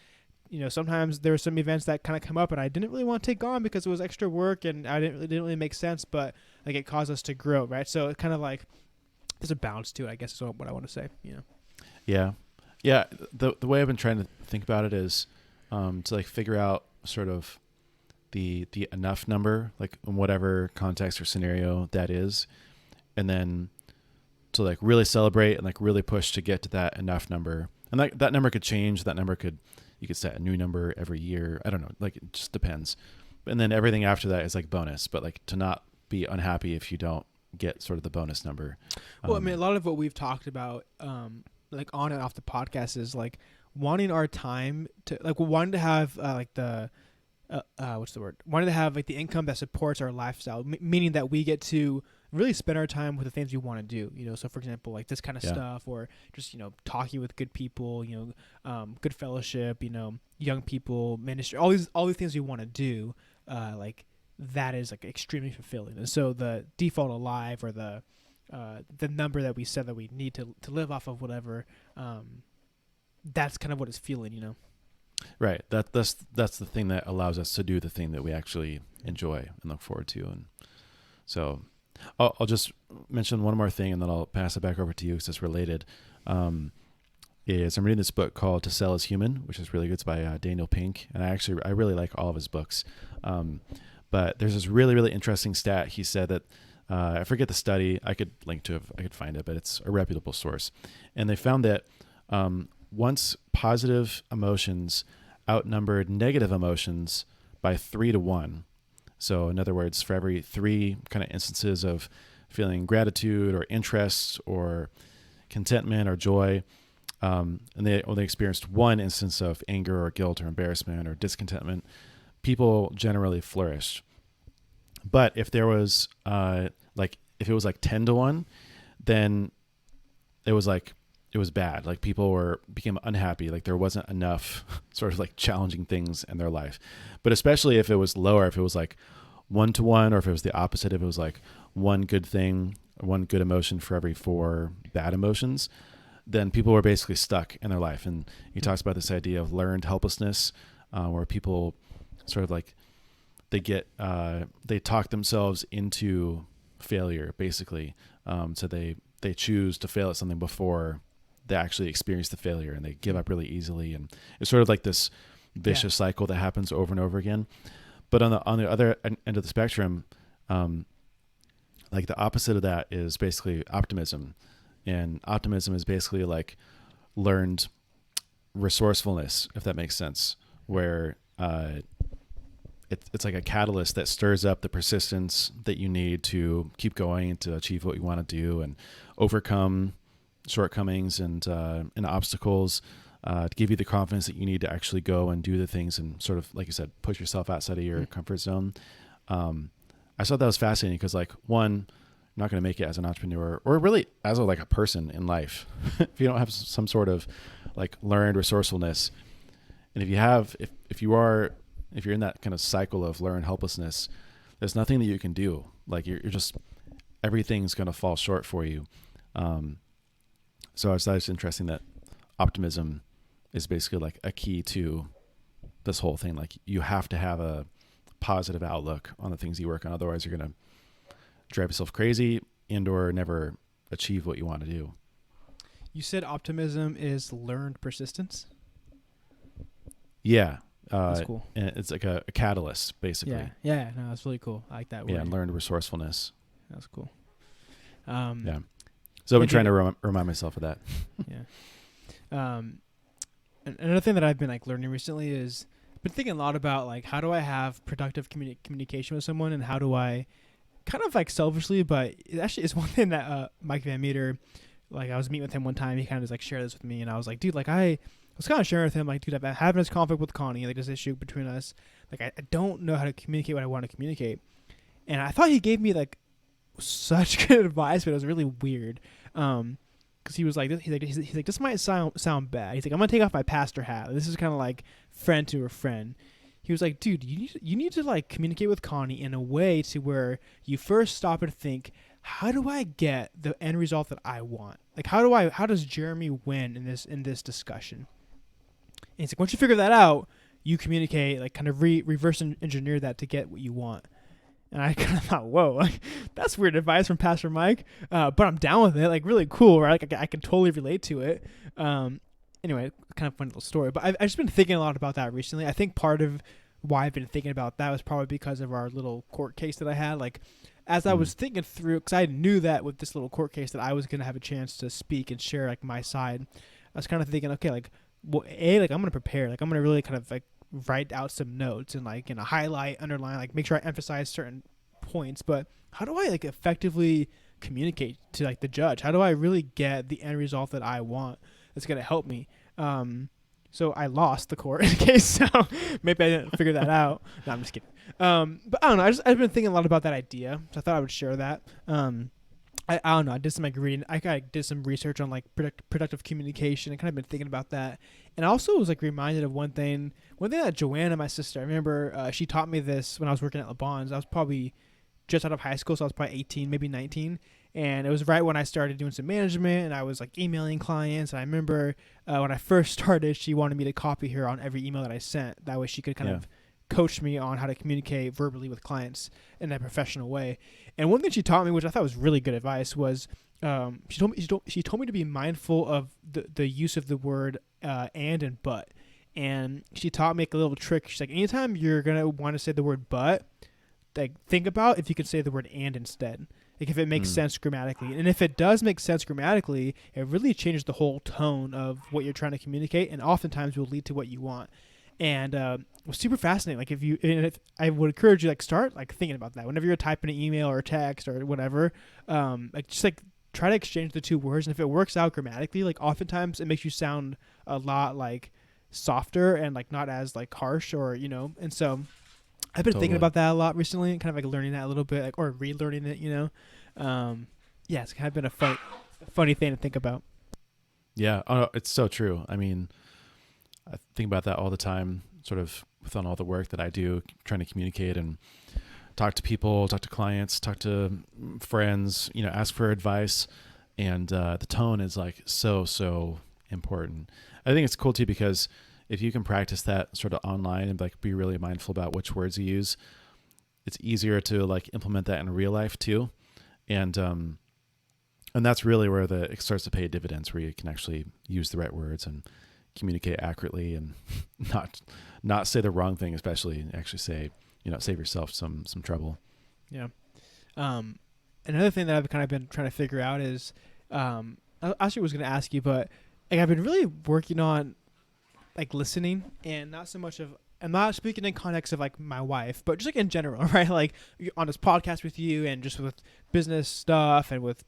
you know, sometimes there were some events that kind of come up and I didn't really want to take on because it was extra work and it didn't really make sense, but like it caused us to grow, right? So it kind of like there's a balance to it, I guess is what I want to say, you know. Yeah. The way I've been trying to think about it is to like figure out sort of the enough number, like in whatever context or scenario that is, and then to like really celebrate and like really push to get to that enough number. And that number could change. You could set a new number every year. I don't know. Like it just depends. And then everything after that is like bonus, but like to not be unhappy if you don't get sort of the bonus number. Well, I mean, a lot of what we've talked about, like on and off the podcast, is like wanting our time to like wanting to have like the what's the word? Wanting to have like the income that supports our lifestyle, meaning that we get to really spend our time with the things we want to do, you know. So for example, like this kind of stuff, or just, you know, talking with good people, you know, good fellowship, you know, young people, ministry, all these things we want to do, like that is like extremely fulfilling. And so the default alive, or the number that we said that we need to live off of, whatever, that's kind of what it's feeling, you know. Right. That's the thing that allows us to do the thing that we actually enjoy and look forward to. And so I'll just mention one more thing, and then I'll pass it back over to you because it's related. I'm reading this book called To Sell is Human, which is really good. It's by Daniel Pink. And I really like all of his books. But there's this really, really interesting stat. He said that, I forget the study. I could link to it if I could find it, but it's a reputable source. And they found that once positive emotions outnumbered negative emotions by 3-1. So in other words, for every 3 kind of instances of feeling gratitude or interest or contentment or joy, and they only experienced 1 instance of anger or guilt or embarrassment or discontentment, people generally flourished. But if there was if it was like 10-1, then it was bad. Like people became unhappy. Like there wasn't enough sort of like challenging things in their life. But especially if it was lower, if it was like 1-1, or if it was the opposite, if it was like 1 good thing, 1 good emotion for every 4 bad emotions, then people were basically stuck in their life. And he talks about this idea of learned helplessness, where people sort of like they talk themselves into failure, basically. So they choose to fail at something before they actually experience the failure, and they give up really easily. And it's sort of like this vicious cycle that happens over and over again. But on the other end of the spectrum, like the opposite of that is basically optimism. And optimism is basically like learned resourcefulness, if that makes sense, where it's like a catalyst that stirs up the persistence that you need to keep going and to achieve what you want to do and overcome shortcomings and obstacles, to give you the confidence that you need to actually go and do the things and sort of, like you said, push yourself outside of your comfort zone. I thought that was fascinating because, like, one, you're not going to make it as an entrepreneur or really as like a person in life if you don't have some sort of like learned resourcefulness. And if you're in that kind of cycle of learned helplessness, there's nothing that you can do. Like you're just, everything's going to fall short for you. So I thought it's interesting that optimism is basically like a key to this whole thing. Like you have to have a positive outlook on the things you work on. Otherwise you're going to drive yourself crazy and or never achieve what you want to do. You said optimism is learned persistence. Yeah. That's cool. And it's like a catalyst, basically. Yeah. No, that's really cool. I like that word. Yeah, and learned resourcefulness. That's cool. Yeah. So I've been trying to remind myself of that. Yeah. Another thing that I've been like learning recently is I've been thinking a lot about like how do I have productive communication with someone, and how do I kind of like selfishly, but it actually is one thing that Mike Van Meter, like I was meeting with him one time, he kind of just like shared this with me, and I was like, dude, like I was kind of sharing with him, like, dude, I've been having this conflict with Connie, like this issue between us, like I don't know how to communicate what I want to communicate, and I thought he gave me like such good advice, but it was really weird. Because he was like, he's like, this might sound bad. He's like, I'm gonna take off my pastor hat. This is kind of like friend to a friend. He was like, dude, you need to like communicate with Connie in a way to where you first stop and think, how do I get the end result that I want? Like, how does Jeremy win in this discussion? And he's like, once you figure that out, you communicate, like kind of reverse engineer that to get what you want. And I kind of thought, whoa, like, that's weird advice from Pastor Mike, but I'm down with it. Like, really cool, right? Like, I can totally relate to it. Anyway, kind of fun little story. But I've just been thinking a lot about that recently. I think part of why I've been thinking about that was probably because of our little court case that I had. Like, as I was thinking through, because I knew that with this little court case that I was going to have a chance to speak and share, like, my side. I was kind of thinking, okay, like, well, like, I'm going to prepare. Like, I'm going to really kind of, like, write out some notes and like highlight, underline, like make sure I emphasize certain points. But how do I like effectively communicate to like the judge? How do I really get the end result that I want that's going to help me? So I lost the court case, so maybe I didn't figure that out. No, I'm just kidding. But I don't know. I've been thinking a lot about that idea, so I thought I would share that. I don't know. I did some like reading. I did some research on like productive communication and kind of been thinking about that. And I also was like reminded of one thing that Joanna, my sister, I remember she taught me this when I was working at Le Bon's. I was probably just out of high school, so I was probably 18, maybe 19. And it was right when I started doing some management and I was like emailing clients. And I remember when I first started, she wanted me to copy her on every email that I sent. That way she could kind of coach me on how to communicate verbally with clients in a professional way. And one thing she taught me, which I thought was really good advice, was she told me to be mindful of the use of the word and but. And she taught me like a little trick. She's like, anytime you're gonna want to say the word but, like think about if you could say the word and instead. Like if it makes sense grammatically. And if it does make sense grammatically, it really changes the whole tone of what you're trying to communicate, and oftentimes will lead to what you want. And it was super fascinating. Like if I would encourage you, like start like thinking about that whenever you're typing an email or a text or whatever. Like just like try to exchange the two words, and if it works out grammatically, like oftentimes it makes you sound a lot like softer and like not as like harsh or And so I've been thinking about that a lot recently, and kind of like learning that a little bit, like, or relearning it. Yeah, it's kind of been a funny thing to think about. Yeah, it's so true. I mean, I think about that all the time, sort of within all the work that I do, trying to communicate and talk to people, talk to clients, talk to friends, ask for advice. And the tone is like so important. I think it's cool too, because if you can practice that sort of online and like be really mindful about which words you use, it's easier to like implement that in real life too. And that's really where it starts to pay dividends, where you can actually use the right words and communicate accurately and not say the wrong thing, especially, and actually say, save yourself some trouble. Yeah. Another thing that I've kind of been trying to figure out is, I actually was going to ask you, but like I've been really working on like listening, and not so much of, I'm not speaking in context of like my wife, but just like in general, right? Like on this podcast with you and just with business stuff and with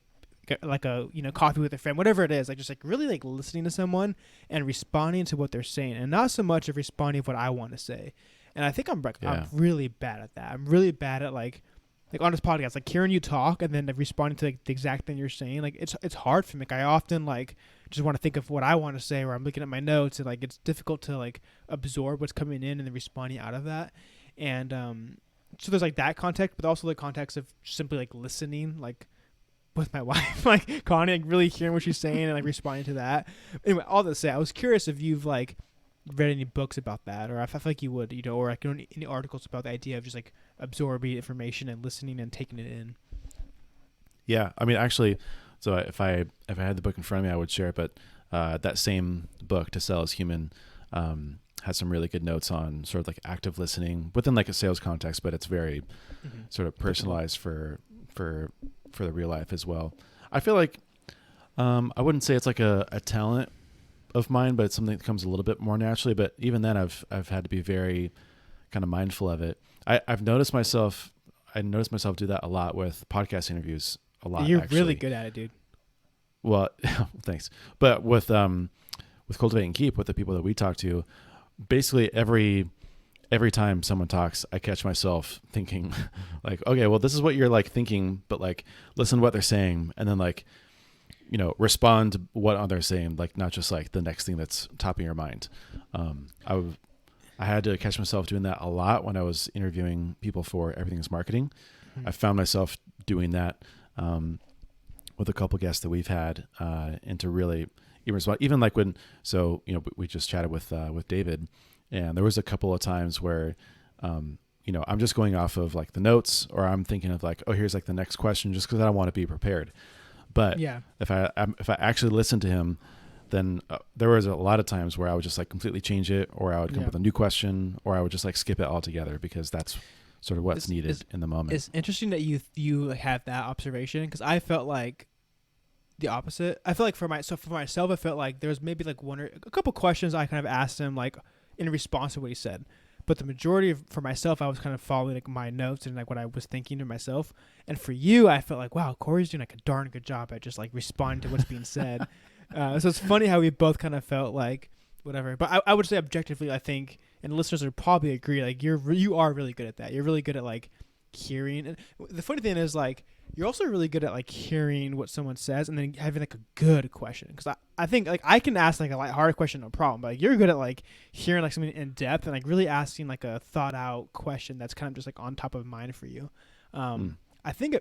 like a coffee with a friend, whatever it is, like just like really like listening to someone and responding to what they're saying, and not so much of responding to what I want to say. And I think I'm really bad at that. I'm really bad at like on this podcast, like hearing you talk and then like, responding to like the exact thing you're saying. Like it's hard for me. Like, I often like just want to think of what I want to say, or I'm looking at my notes, and like it's difficult to like absorb what's coming in and then responding out of that. And so there's like that context, but also the context of simply like listening, like with my wife, like Connie, like really hearing what she's saying and like responding to that. Anyway, all that to say, I was curious if you've like read any books about that, or I feel like you would, or like any articles about the idea of just like absorbing information and listening and taking it in. Yeah, I mean, actually, so if I had the book in front of me, I would share it. But that same book, To Sell Is Human, has some really good notes on sort of like active listening within like a sales context, but it's very sort of personalized for the real life as well. I feel like I wouldn't say it's like a talent of mine, but it's something that comes a little bit more naturally. But even then, I've had to be very kind of mindful of it. I noticed myself do that a lot with podcast interviews. A lot. You're actually really good at it, dude. Well, thanks. But with Cultivate and Keep, with the people that we talk to, basically every time someone talks, I catch myself thinking like, okay, well, this is what you're like thinking, but like listen to what they're saying, and then like, respond to what they're saying, like not just like the next thing that's topping your mind. I had to catch myself doing that a lot when I was interviewing people for Everything Is Marketing. I found myself doing that with a couple guests that we've had, and to really even respond, even like when, so, we just chatted with David, and there was a couple of times where, I'm just going off of like the notes, or I'm thinking of like, oh, here's like the next question, just because I don't want to be prepared. But yeah, if I actually listened to him, then there was a lot of times where I would just like completely change it, or I would come up with a new question, or I would just like skip it altogether, because that's sort of what's needed in the moment. It's interesting that you have that observation, because I felt like the opposite. I feel like for myself, I felt like there was maybe like a couple questions I kind of asked him like in response to what he said. But the majority for myself, I was kind of following like my notes and like what I was thinking to myself. And for you, I felt like, wow, Corey's doing like a darn good job at just like responding to what's being said. So it's funny how we both kind of felt like whatever. But I would say objectively, I think, and listeners would probably agree, like you are really good at that. You're really good at like hearing. And the funny thing is, like, you're also really good at like hearing what someone says and then having like a good question. Because I think like I can ask like a hard question, no problem. But like, you're good at like hearing like something in depth and like really asking like a thought out question that's kind of just like on top of mind for you. I think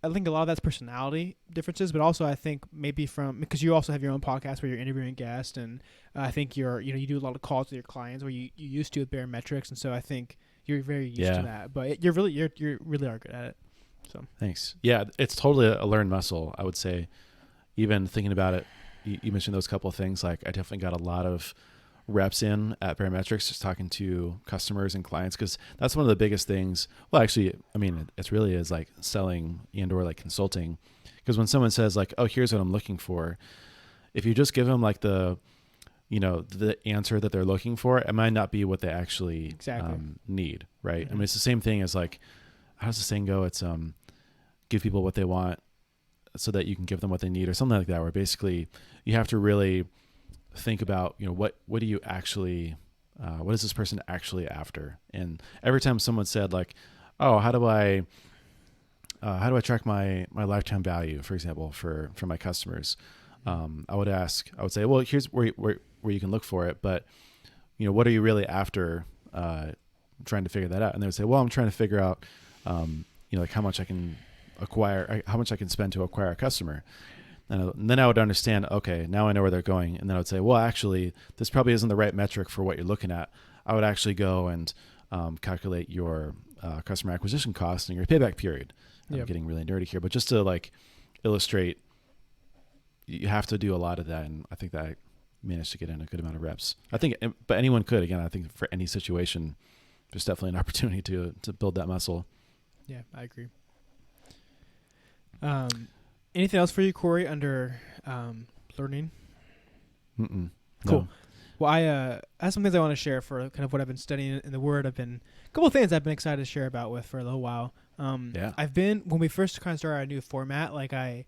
a lot of that's personality differences, but also I think maybe because you also have your own podcast where you're interviewing guests, and I think you do a lot of calls with your clients where you used to with barometrics, and so I think you're very used to that. But you really are good at it. So thanks. Yeah, it's totally a learned muscle, I would say. Even thinking about it, you mentioned those couple of things. Like I definitely got a lot of reps in at barometrics, just talking to customers and clients, because that's one of the biggest things. Well, actually, I mean, it really is like selling and/or like consulting, because when someone says like, oh, here's what I'm looking for, if you just give them like the answer that they're looking for, it might not be what they actually need, right? Mm-hmm. I mean, it's the same thing as like, how does the saying go? It's give people what they want so that you can give them what they need, or something like that, where basically you have to really think about, what do you actually, what is this person actually after? And every time someone said like, oh, how do I track my lifetime value, for example, for my customers? I would say, well, here's where you can look for it, but what are you really after, trying to figure that out? And they would say, well, I'm trying to figure out, like how much I can spend to acquire a customer. And then I would understand, okay, now I know where they're going. And then I would say, well, actually, this probably isn't the right metric for what you're looking at. I would actually go and calculate your customer acquisition cost and your payback period. I'm getting really nerdy here, but just to like illustrate, you have to do a lot of that. And I think that I managed to get in a good amount of reps. I think, but anyone could. Again, I think for any situation, there's definitely an opportunity to build that muscle. Yeah, I agree. Anything else for you, Corey, under learning? Mm-mm. Cool. No. Well, I have some things I want to share for kind of what I've been studying in the Word. A couple of things I've been excited to share about with for a little while. When we first kind of started our new format, like I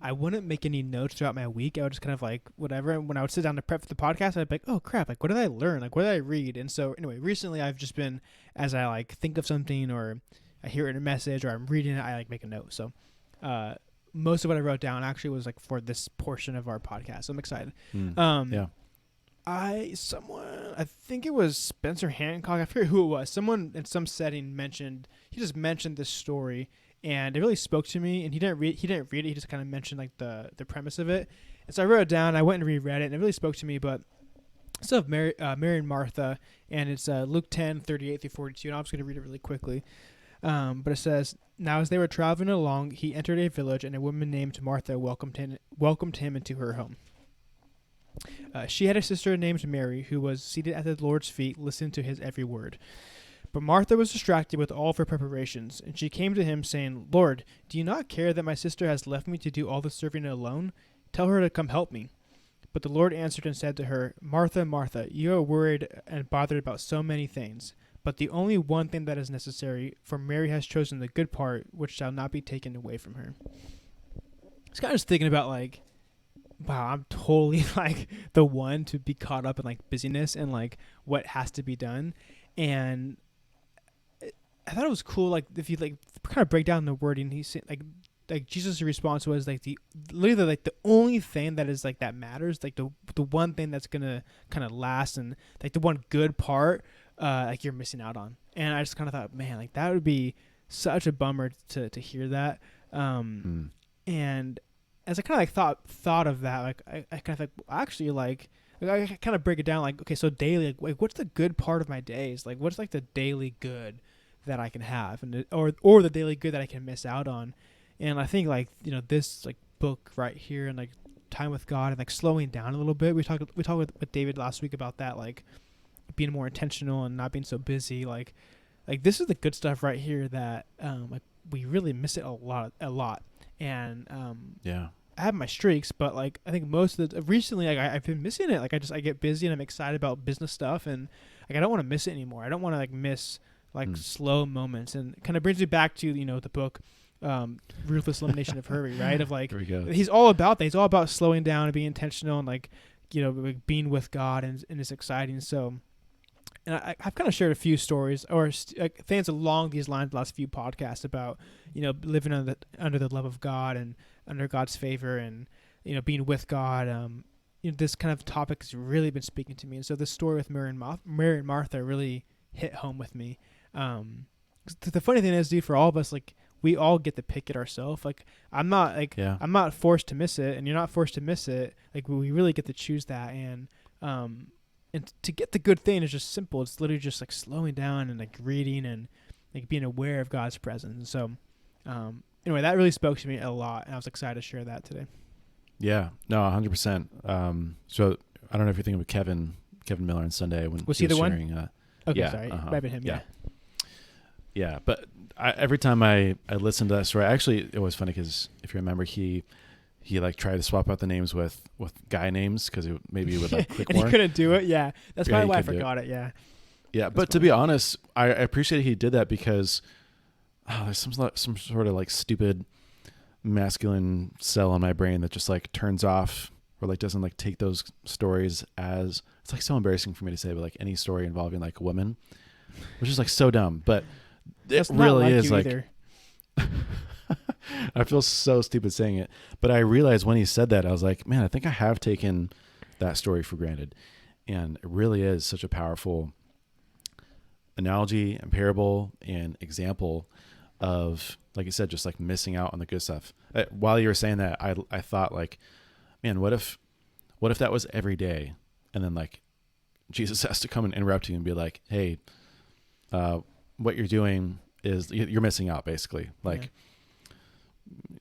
I wouldn't make any notes throughout my week. I would just kind of like whatever. And when I would sit down to prep for the podcast, I'd be like, oh crap, like what did I learn? Like what did I read? And so anyway, recently I've just been, as I like think of something or I hear it in a message or I'm reading it, I like make a note. So most of what I wrote down actually was like for this portion of our podcast. So I'm excited. Yeah. I think it was Spencer Hancock. I forget who it was. Someone in some setting he just mentioned this story, and it really spoke to me. And he didn't read it. He just kind of mentioned like the premise of it. And so I wrote it down. I went and reread it, and it really spoke to me. But it's of Mary and Martha, and it's Luke 10:38 through 42. And I'm just going to read it really quickly. But it says, "Now as they were traveling along, he entered a village, and a woman named Martha welcomed him into her home. She had a sister named Mary, who was seated at the Lord's feet, listening to his every word. But Martha was distracted with all of her preparations, and she came to him, saying, 'Lord, do you not care that my sister has left me to do all the serving alone? Tell her to come help me.' But the Lord answered and said to her, 'Martha, Martha, you are worried and bothered about so many things. But the only one thing that is necessary, for Mary has chosen the good part, which shall not be taken away from her.'" I was kind of just thinking about like, wow, I'm totally like the one to be caught up in like busyness and like what has to be done. And I thought it was cool, like if you like kind of break down the wording, he said like Jesus' response was like literally like the only thing that is like that matters, like the one thing that's gonna kind of last, and like the one good part like you're missing out on. And I just kind of thought, man, like that would be such a bummer to hear that. And as I kind of like thought of that, like I kind of like actually like I kind of break it down like, okay, so daily, like what's the good part of my days? Like what's like the daily good that I can have, and or the daily good that I can miss out on. And I think like, you know, this like book right here and like time with God and like slowing down a little bit. We talked with David last week about that, like being more intentional and not being so busy. Like this is the good stuff right here that like we really miss it a lot. And Yeah. I have my streaks, but like I think most of the recently, like I've been missing it. Like I get busy and I'm excited about business stuff, and like I don't want to miss it anymore. I don't want to like miss like slow moments. And it kind of brings me back to, you know, the book Ruthless Elimination of Hurry, right? Of like he's all about that. He's all about slowing down and being intentional and like, you know, like being with God, and it's exciting. So, and I've kind of shared a few stories or things along these lines the last few podcasts about, you know, living under the love of God and under God's favor, and, you know, being with God. You know, this kind of topic has really been speaking to me. And so this story with Mary and Martha really hit home with me. The funny thing is, dude, for all of us, like we all get to pick it ourselves. Like I'm not forced to miss it, and you're not forced to miss it. Like we really get to choose that. And to get the good thing is just simple. It's literally just like slowing down and like reading and like being aware of God's presence. And so, anyway, that really spoke to me a lot, and I was excited to share that today. Yeah, no, 100%. So I don't know if you're thinking of Kevin Miller on Sunday when was he the sharing, one? Okay, yeah, sorry, grabbing him. Yeah. But every time I listened to that story, actually, it was funny because if you remember, he like tried to swap out the names with guy names because maybe it would like click and more. He couldn't do it. Yeah, that's probably why I forgot it. Yeah. Yeah, that's but funny. To be honest, I appreciate he did that because there's some sort of like stupid masculine cell in my brain that just like turns off or like doesn't like take those stories as, it's like so embarrassing for me to say, but like any story involving like women, which is like so dumb, but That's it really not is like either. I feel so stupid saying it, but I realized when he said that, I was like, man, I think I have taken that story for granted. And it really is such a powerful analogy and parable and example of, like you said, just like missing out on the good stuff. While you were saying that, I thought like, man, what if that was every day? And then like Jesus has to come and interrupt you and be like, hey, what you're doing is you're missing out, basically. Like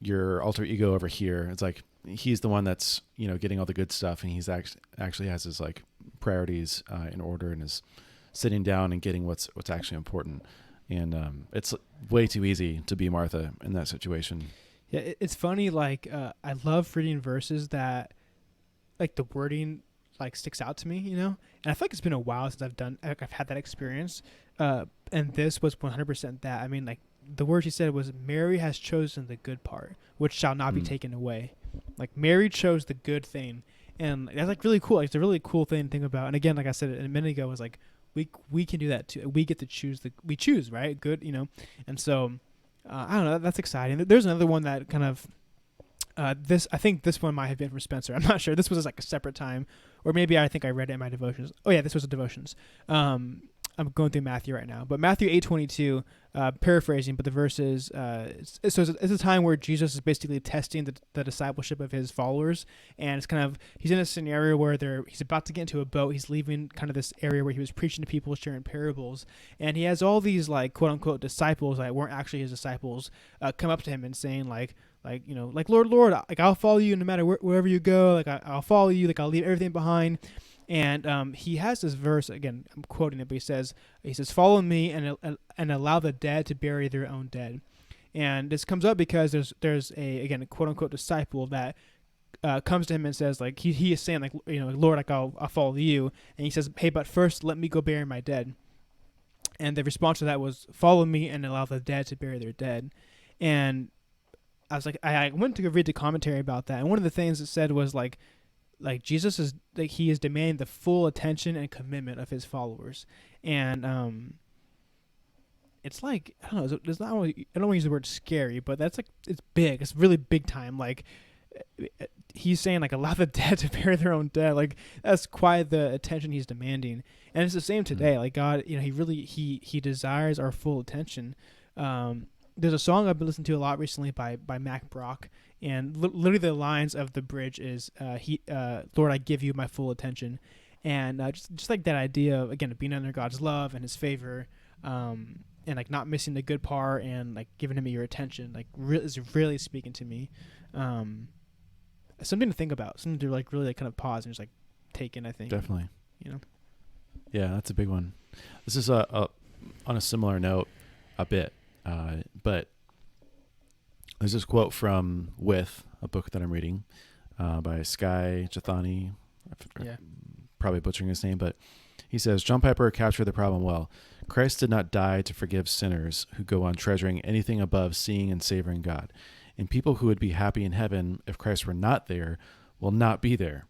your alter ego over here, it's like he's the one that's, you know, getting all the good stuff, and he's actually has his like priorities in order and is sitting down and getting what's actually important. And it's way too easy to be Martha in that situation. Yeah, it's funny. Like I love reading verses that like the wording like sticks out to me, you know. And I feel like it's been a while since I've had that experience. And this was 100% that. I mean, like the word she said was, "Mary has chosen the good part, which shall not be taken away." Like Mary chose the good thing, and that's like really cool. Like, it's a really cool thing to think about. And again, like I said a minute ago, was like we can do that too. We get to choose we choose, right? Good, And so I don't know. That's exciting. There's another one that kind of. I think this one might have been from Spencer. I'm not sure. This was like a separate time, or maybe I think I read it in my devotions. Oh yeah, this was a devotions. I'm going through Matthew right now, but Matthew 8:22, paraphrasing, but the verses. It's a time where Jesus is basically testing the discipleship of his followers, and it's kind of he's in a scenario where he's about to get into a boat. He's leaving kind of this area where he was preaching to people, sharing parables, and he has all these like quote unquote disciples that weren't actually his disciples come up to him and saying like Lord, like I'll follow you no matter wherever you go. Like I'll follow you. Like I'll leave everything behind. And he has this verse again. I'm quoting it, but he says, "Follow me and allow the dead to bury their own dead." And this comes up because there's a quote unquote disciple that comes to him and says like he is saying like Lord, like I'll follow you. And he says, "Hey, but first let me go bury my dead." And the response to that was, "Follow me and allow the dead to bury their dead." And I was like, I went to read the commentary about that, and one of the things it said was like Jesus is like he is demanding the full attention and commitment of his followers, and it's like I don't know, it's not I don't want to use the word scary, but that's like it's big, it's really big time. Like he's saying like allow the dead to bury their own dead, like that's quite the attention he's demanding, and it's the same today. Like God, he really he desires our full attention. There's a song I've been listening to a lot recently by Mac Brock, and literally the lines of the bridge is, Lord, I give you my full attention. And just like that idea of, again, being under God's love and his favor, and like not missing the good part and like giving him your attention, like is really speaking to me. Something to think about, something to like really like kind of pause and just like take in, I think. Definitely. Yeah, that's a big one. This is on a similar note a bit. But there's this quote from With, a book that I'm reading, by Sky Chathani. Probably butchering his name, but he says, John Piper captured the problem well. Christ did not die to forgive sinners who go on treasuring anything above seeing and savoring God. And people who would be happy in heaven if Christ were not there will not be there.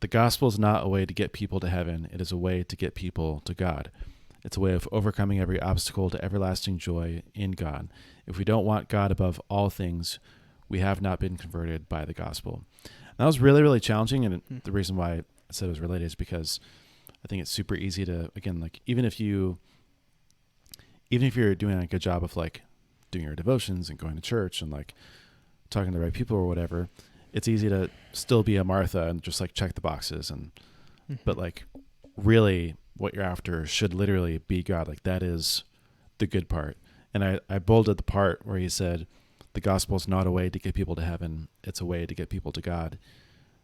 The gospel is not a way to get people to heaven. It is a way to get people to God. It's a way of overcoming every obstacle to everlasting joy in God. If we don't want God above all things, we have not been converted by the gospel. And that was really, really challenging. And the reason why I said it was related is because I think it's super easy to, again, like even if you're doing a good job of like doing your devotions and going to church and like talking to the right people or whatever, it's easy to still be a Martha and just like check the boxes. And but like really what you're after should literally be God. Like that is the good part. And I bolded the part where he said, the gospel is not a way to get people to heaven. It's a way to get people to God.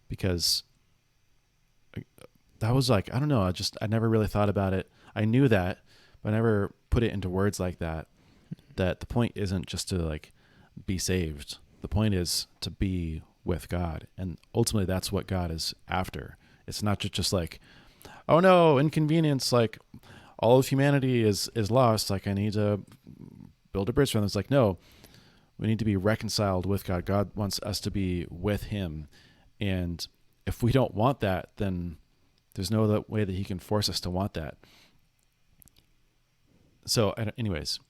Because that was like, I don't know. I never really thought about it. I knew that, but I never put it into words like that, that the point isn't just to like be saved. The point is to be with God. And ultimately that's what God is after. It's not just like, oh no, inconvenience, like all of humanity is lost. Like I need to build a bridge from them. It's like, no, we need to be reconciled with God. God wants us to be with him. And if we don't want that, then there's no other way that he can force us to want that. So anyways,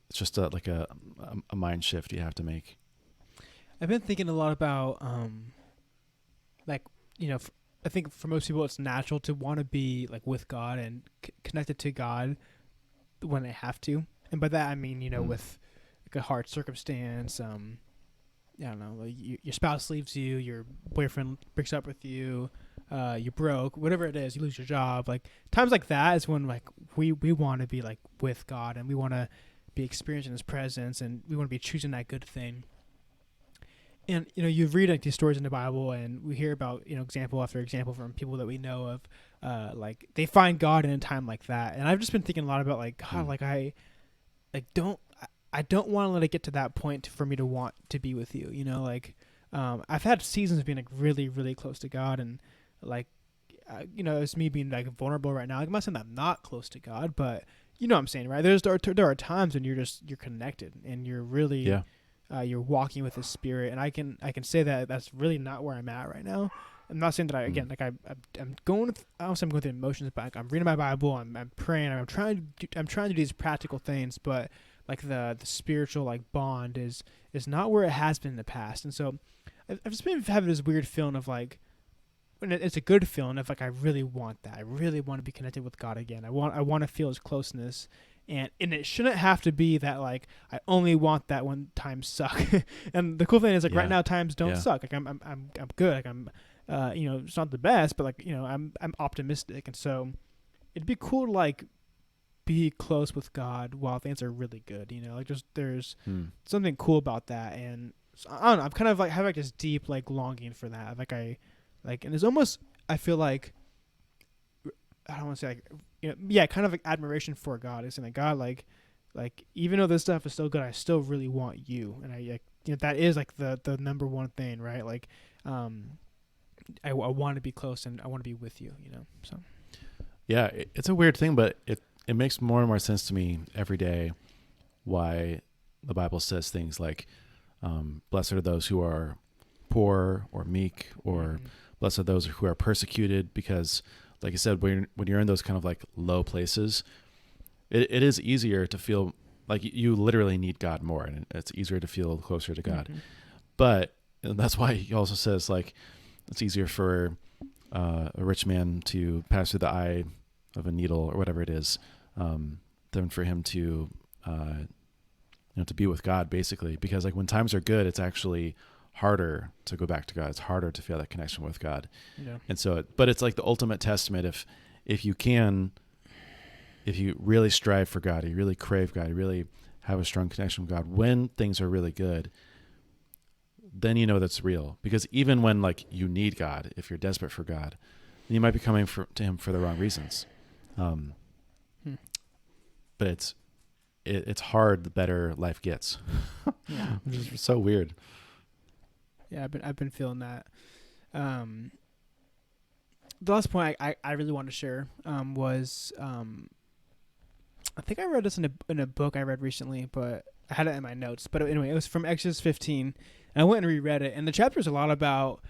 it's just like a mind shift you have to make. I've been thinking a lot about, I think for most people it's natural to want to be like with God and connected to God when they have to. And by that I mean, with like a hard circumstance, I don't know, like your spouse leaves you, your boyfriend breaks up with you, you're broke, whatever it is, you lose your job. Like times like that is when like we want to be like with God and we want to be experiencing his presence and we want to be choosing that good thing. And, you read like these stories in the Bible and we hear about, example after example from people that we know of, like they find God in a time like that. And I've just been thinking a lot about like, God, like I don't want to let it get to that point for me to want to be with you. I've had seasons of being like really, really close to God and like, it's me being like vulnerable right now. Like I'm not saying that I'm not close to God, but you know what I'm saying, right? There are times when you're connected and you're really, you're walking with the Spirit. And I can say that that's really not where I'm at right now. I'm not saying that again, like I'm going, I don't say I'm going through emotions, but like I'm reading my Bible, I'm praying, I'm trying to do these practical things, but like the spiritual like bond is not where it has been in the past. And so I've just been having this weird feeling of like, and it's a good feeling of like I really want that. I really want to be connected with God again. I want to feel His closeness, and it shouldn't have to be that like I only want that when times suck. And the cool thing is like right now times don't suck. Like I'm good. Like I'm it's not the best, but like I'm optimistic, and so it'd be cool to like be close with God while things are really good. Like just there's something cool about that, and so, I don't know. I'm kind of like have like this deep like longing for that. And there's almost, I feel like, I don't want to say like, kind of like admiration for God. It's like God, like even though this stuff is still good, I still really want you, and that is like the number one thing, right? Like, I want to be close and I want to be with you, So. Yeah, it's a weird thing, but it makes more and more sense to me every day why the Bible says things like, "Blessed are those who are poor or meek," or "Blessed are those who are persecuted," because like I said, when you're in those kind of like low places, it is easier to feel like you literally need God more, and it's easier to feel closer to God. But and that's why he also says like it's easier for a rich man to pass through the eye of a needle or whatever it is, than for him to to be with God, basically, because like when times are good, it's actually harder to go back to God. It's harder to feel that connection with God. Yeah. And so, but it's like the ultimate testament. If you really strive for God, you really crave God, you really have a strong connection with God, when things are really good, then that's real. Because even when like you need God, if you're desperate for God, then you might be coming to Him for the wrong reasons. But it's hard the better life gets. Yeah. Which is so weird. Yeah, I've been feeling that. The last point I really wanted to share was I think I read this in a book I read recently, but I had it in my notes. But anyway, it was from Exodus 15, and I went and reread it. And the chapter is a lot about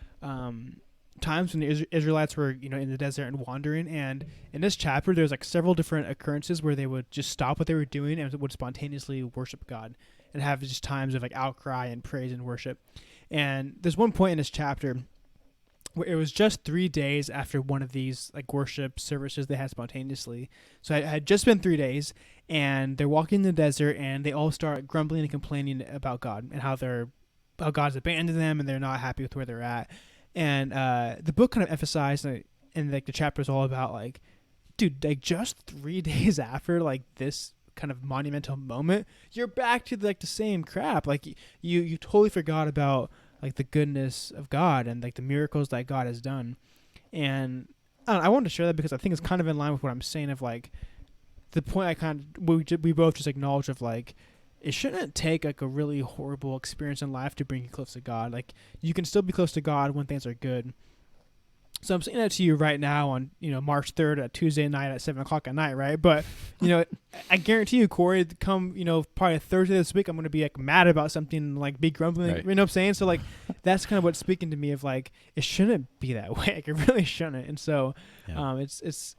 times when the Israelites were in the desert and wandering. And in this chapter, there's like several different occurrences where they would just stop what they were doing and would spontaneously worship God and have just times of like outcry and praise and worship. And there's one point in this chapter where it was just 3 days after one of these like worship services they had spontaneously. So it had just been 3 days, and they're walking in the desert, and they all start grumbling and complaining about God and how God's abandoned them and they're not happy with where they're at. And the book kind of emphasized, and like the chapter is all about like, dude, like just 3 days after like this kind of monumental moment, you're back to like the same crap. Like you totally forgot about like the goodness of God and like the miracles that God has done. And I wanted to share that because I think it's kind of in line with what I'm saying of like the point we both just acknowledge of like, it shouldn't take like a really horrible experience in life to bring you close to God. Like you can still be close to God when things are good. So I'm saying that to you right now on, March 3rd at Tuesday night at 7:00 at night, right? But, I guarantee you, Corey, come, probably Thursday this week, I'm going to be like mad about something, like be grumbling, right. You know what I'm saying? So like, that's kind of what's speaking to me of like, it shouldn't be that way. Like it really shouldn't. And so it's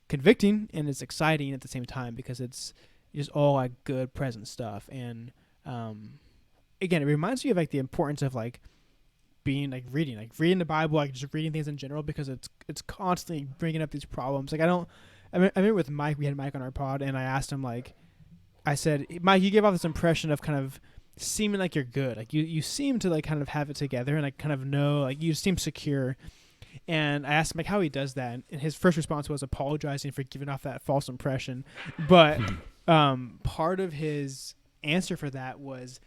convicting and it's exciting at the same time because it's just all like good present stuff. And again, it reminds me of like the importance of like, being like reading the Bible, like just reading things in general, because it's constantly bringing up these problems. Like I remember with Mike, we had Mike on our pod, and I asked him like, I said, Mike, you gave off this impression of kind of seeming like you're good, like you seem to like kind of have it together and like kind of know, like you seem secure. And I asked him like how he does that, and his first response was apologizing for giving off that false impression. But part of his answer for that was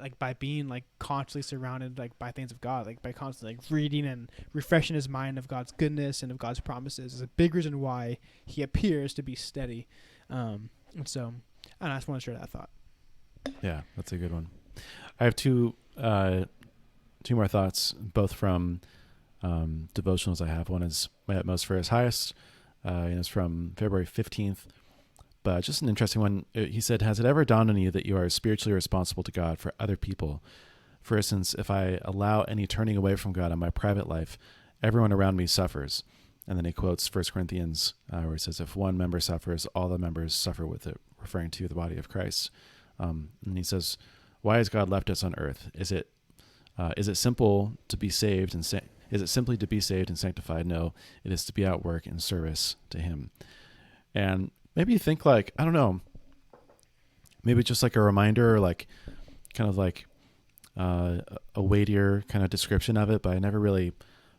like by being like constantly surrounded like by things of God, like by constantly like reading and refreshing his mind of God's goodness and of God's promises is a big reason why he appears to be steady. And so I just want to share that thought. Yeah, that's a good one. I have two more thoughts, both from devotionals I have. One is My Utmost for His Highest, and it's from February 15th. But just an interesting one. He said, has it ever dawned on you that you are spiritually responsible to God for other people? For instance, if I allow any turning away from God in my private life, everyone around me suffers. And then he quotes 1 Corinthians where he says, if one member suffers, all the members suffer with it, referring to the body of Christ. And he says, why has God left us on earth? Is it simple to be saved and is it simply to be saved and sanctified? No, it is to be at work in service to him. And maybe you think like, I don't know, maybe just like a reminder, or like kind of like a weightier kind of description of it, but I never really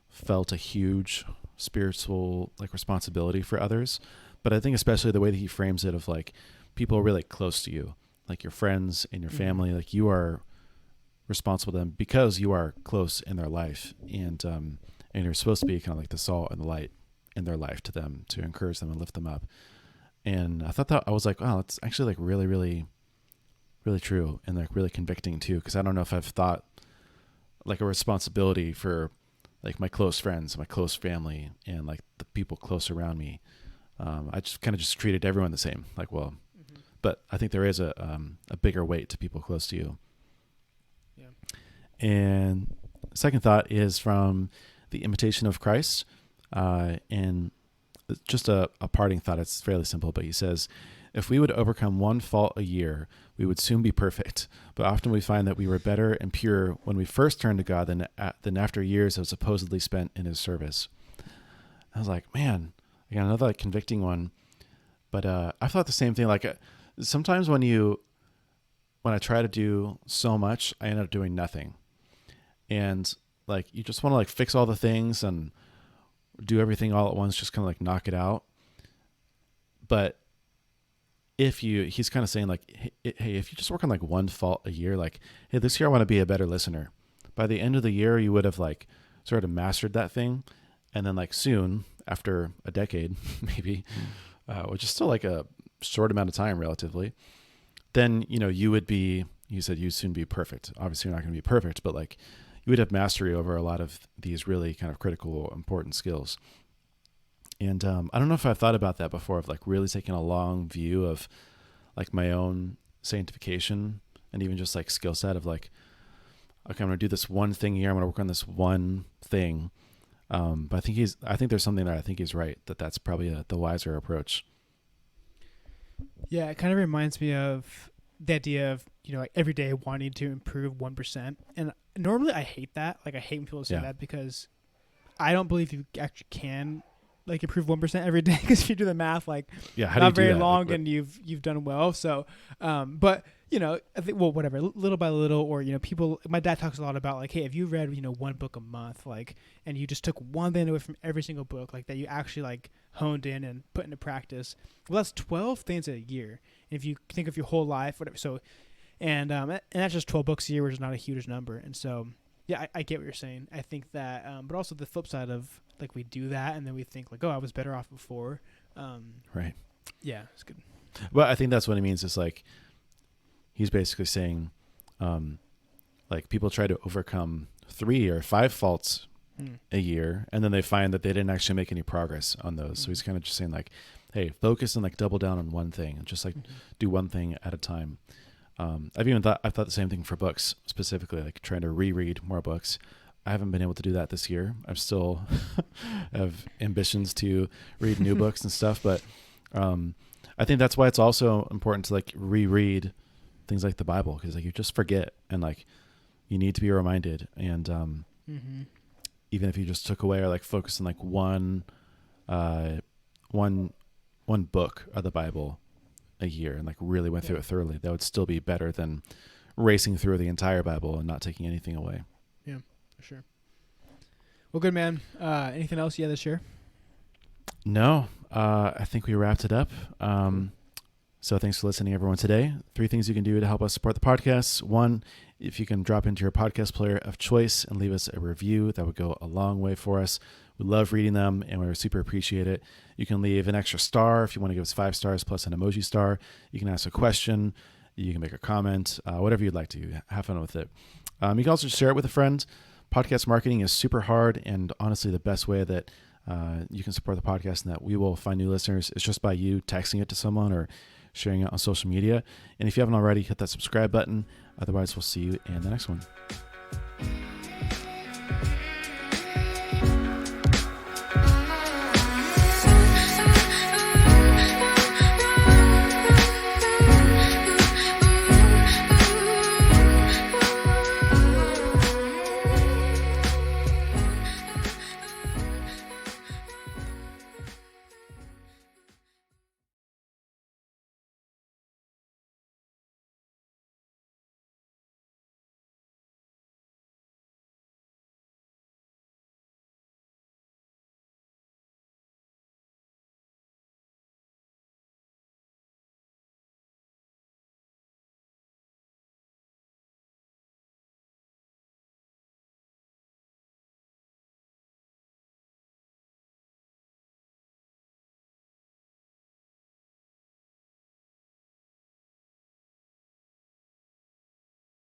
felt a huge spiritual like responsibility for others. But I think especially the way that he frames it of like people really close to you, like your friends and your family, like you are responsible to them because you are close in their life, and you're supposed to be kind of like the salt and the light in their life to them, to encourage them and lift them up. And I thought that, I was like, wow, that's actually like really, really, really true, and like really convicting too, because I don't know if I've thought like a responsibility for like my close friends, my close family, and like the people close around me. I just kind of just treated everyone the same, like, well, but I think there is a bigger weight to people close to you. Yeah. And second thought is from The Imitation of Christ, and just a parting thought. It's fairly simple, but he says, if we would overcome one fault a year, we would soon be perfect. But often we find that we were better and purer when we first turned to God than after years of supposedly spent in his service. I was like, man, I got another like convicting one. But I thought the same thing. Like sometimes when I try to do so much, I end up doing nothing. And like you just want to like fix all the things and do everything all at once, just kind of like knock it out. But he's kind of saying like, hey, if you just work on like one fault a year, like, hey, this year I want to be a better listener. By the end of the year, you would have like sort of mastered that thing. And then like soon, after a decade, maybe, which is still like a short amount of time relatively, then, you said you'd soon be perfect. Obviously you're not going to be perfect, but like you would have mastery over a lot of these really kind of critical, important skills. And I don't know if I've thought about that before, of like really taking a long view of like my own sanctification and even just like skill set of like, okay, I'm going to do this one thing here. I'm going to work on this one thing. But I think there's something there. I think he's right that that's probably the wiser approach. Yeah, it kind of reminds me of the idea of, like every day wanting to improve 1%. And normally I hate that. Like I hate when people say that, because I don't believe you actually can like improve 1% every day, because if you do the math, like how not do you very do that? long, like, and you've done well. So, but I think, well, whatever, little by little, or people. My dad talks a lot about like, hey, if you read one book a month, like, and you just took one thing away from every single book, like that you actually like honed in and put into practice, well, that's 12 things a year. And if you think of your whole life, whatever, so, and that's just 12 books a year, which is not a huge number. And so, yeah, I get what you're saying. I think that, but also the flip side of like we do that and then we think like, oh, I was better off before. Right. Yeah, it's good. Well, I think that's what he means. Is like, he's basically saying, like people try to overcome 3 or 5 faults a year, and then they find that they didn't actually make any progress on those. So he's kind of just saying like, hey, focus and like double down on one thing and just like do one thing at a time. I've thought the same thing for books specifically, like trying to reread more books. I haven't been able to do that this year. I'm still have ambitions to read new books and stuff, but I think that's why it's also important to like reread things like the Bible, because like you just forget, and like you need to be reminded. And even if you just took away or like focused on like one book of the Bible a year and like really went through it thoroughly, that would still be better than racing through the entire Bible and not taking anything away. Yeah, for sure. Well, good, man. Anything else you had to share? No, I think we wrapped it up. So thanks for listening, everyone, today. 3 things you can do to help us support the podcast. 1, if you can drop into your podcast player of choice and leave us a review, that would go a long way for us. We love reading them, and we super appreciate it. You can leave an extra star if you want to give us 5 stars plus an emoji star. You can ask a question. You can make a comment, whatever you'd like to. Have fun with it. You can also share it with a friend. Podcast marketing is super hard, and honestly, the best way that you can support the podcast and that we will find new listeners. It's just by you texting it to someone or sharing it on social media. And if you haven't already, hit that subscribe button. Otherwise, we'll see you in the next one.